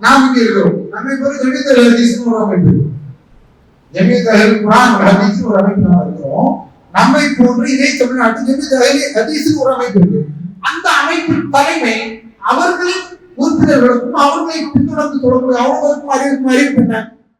நாம் இங்க இருக்கிறோம். நம்ம பேரு ஜமீத் அல் ஹதீஸ்னு ஒரு அமைப்பு, ஜமீத் அல் குர்ஆன் வல் ஹதீஸ் ஒரு அமைப்பு நாம் இருக்கிறோம். நம்மை போன்று இதே தமிழ்நாட்டு ஜமீத் அல் ஹதீஸ் ஒரு அமைப்பு இருக்கு. அந்த அமைப்பின் தலைமை அவர்களின் உறுப்பினர்களுக்கும் அவர்களை பின்தொடர்ந்து தொடர்பு அவர்களுக்கும் அறிவிப்பு என்ன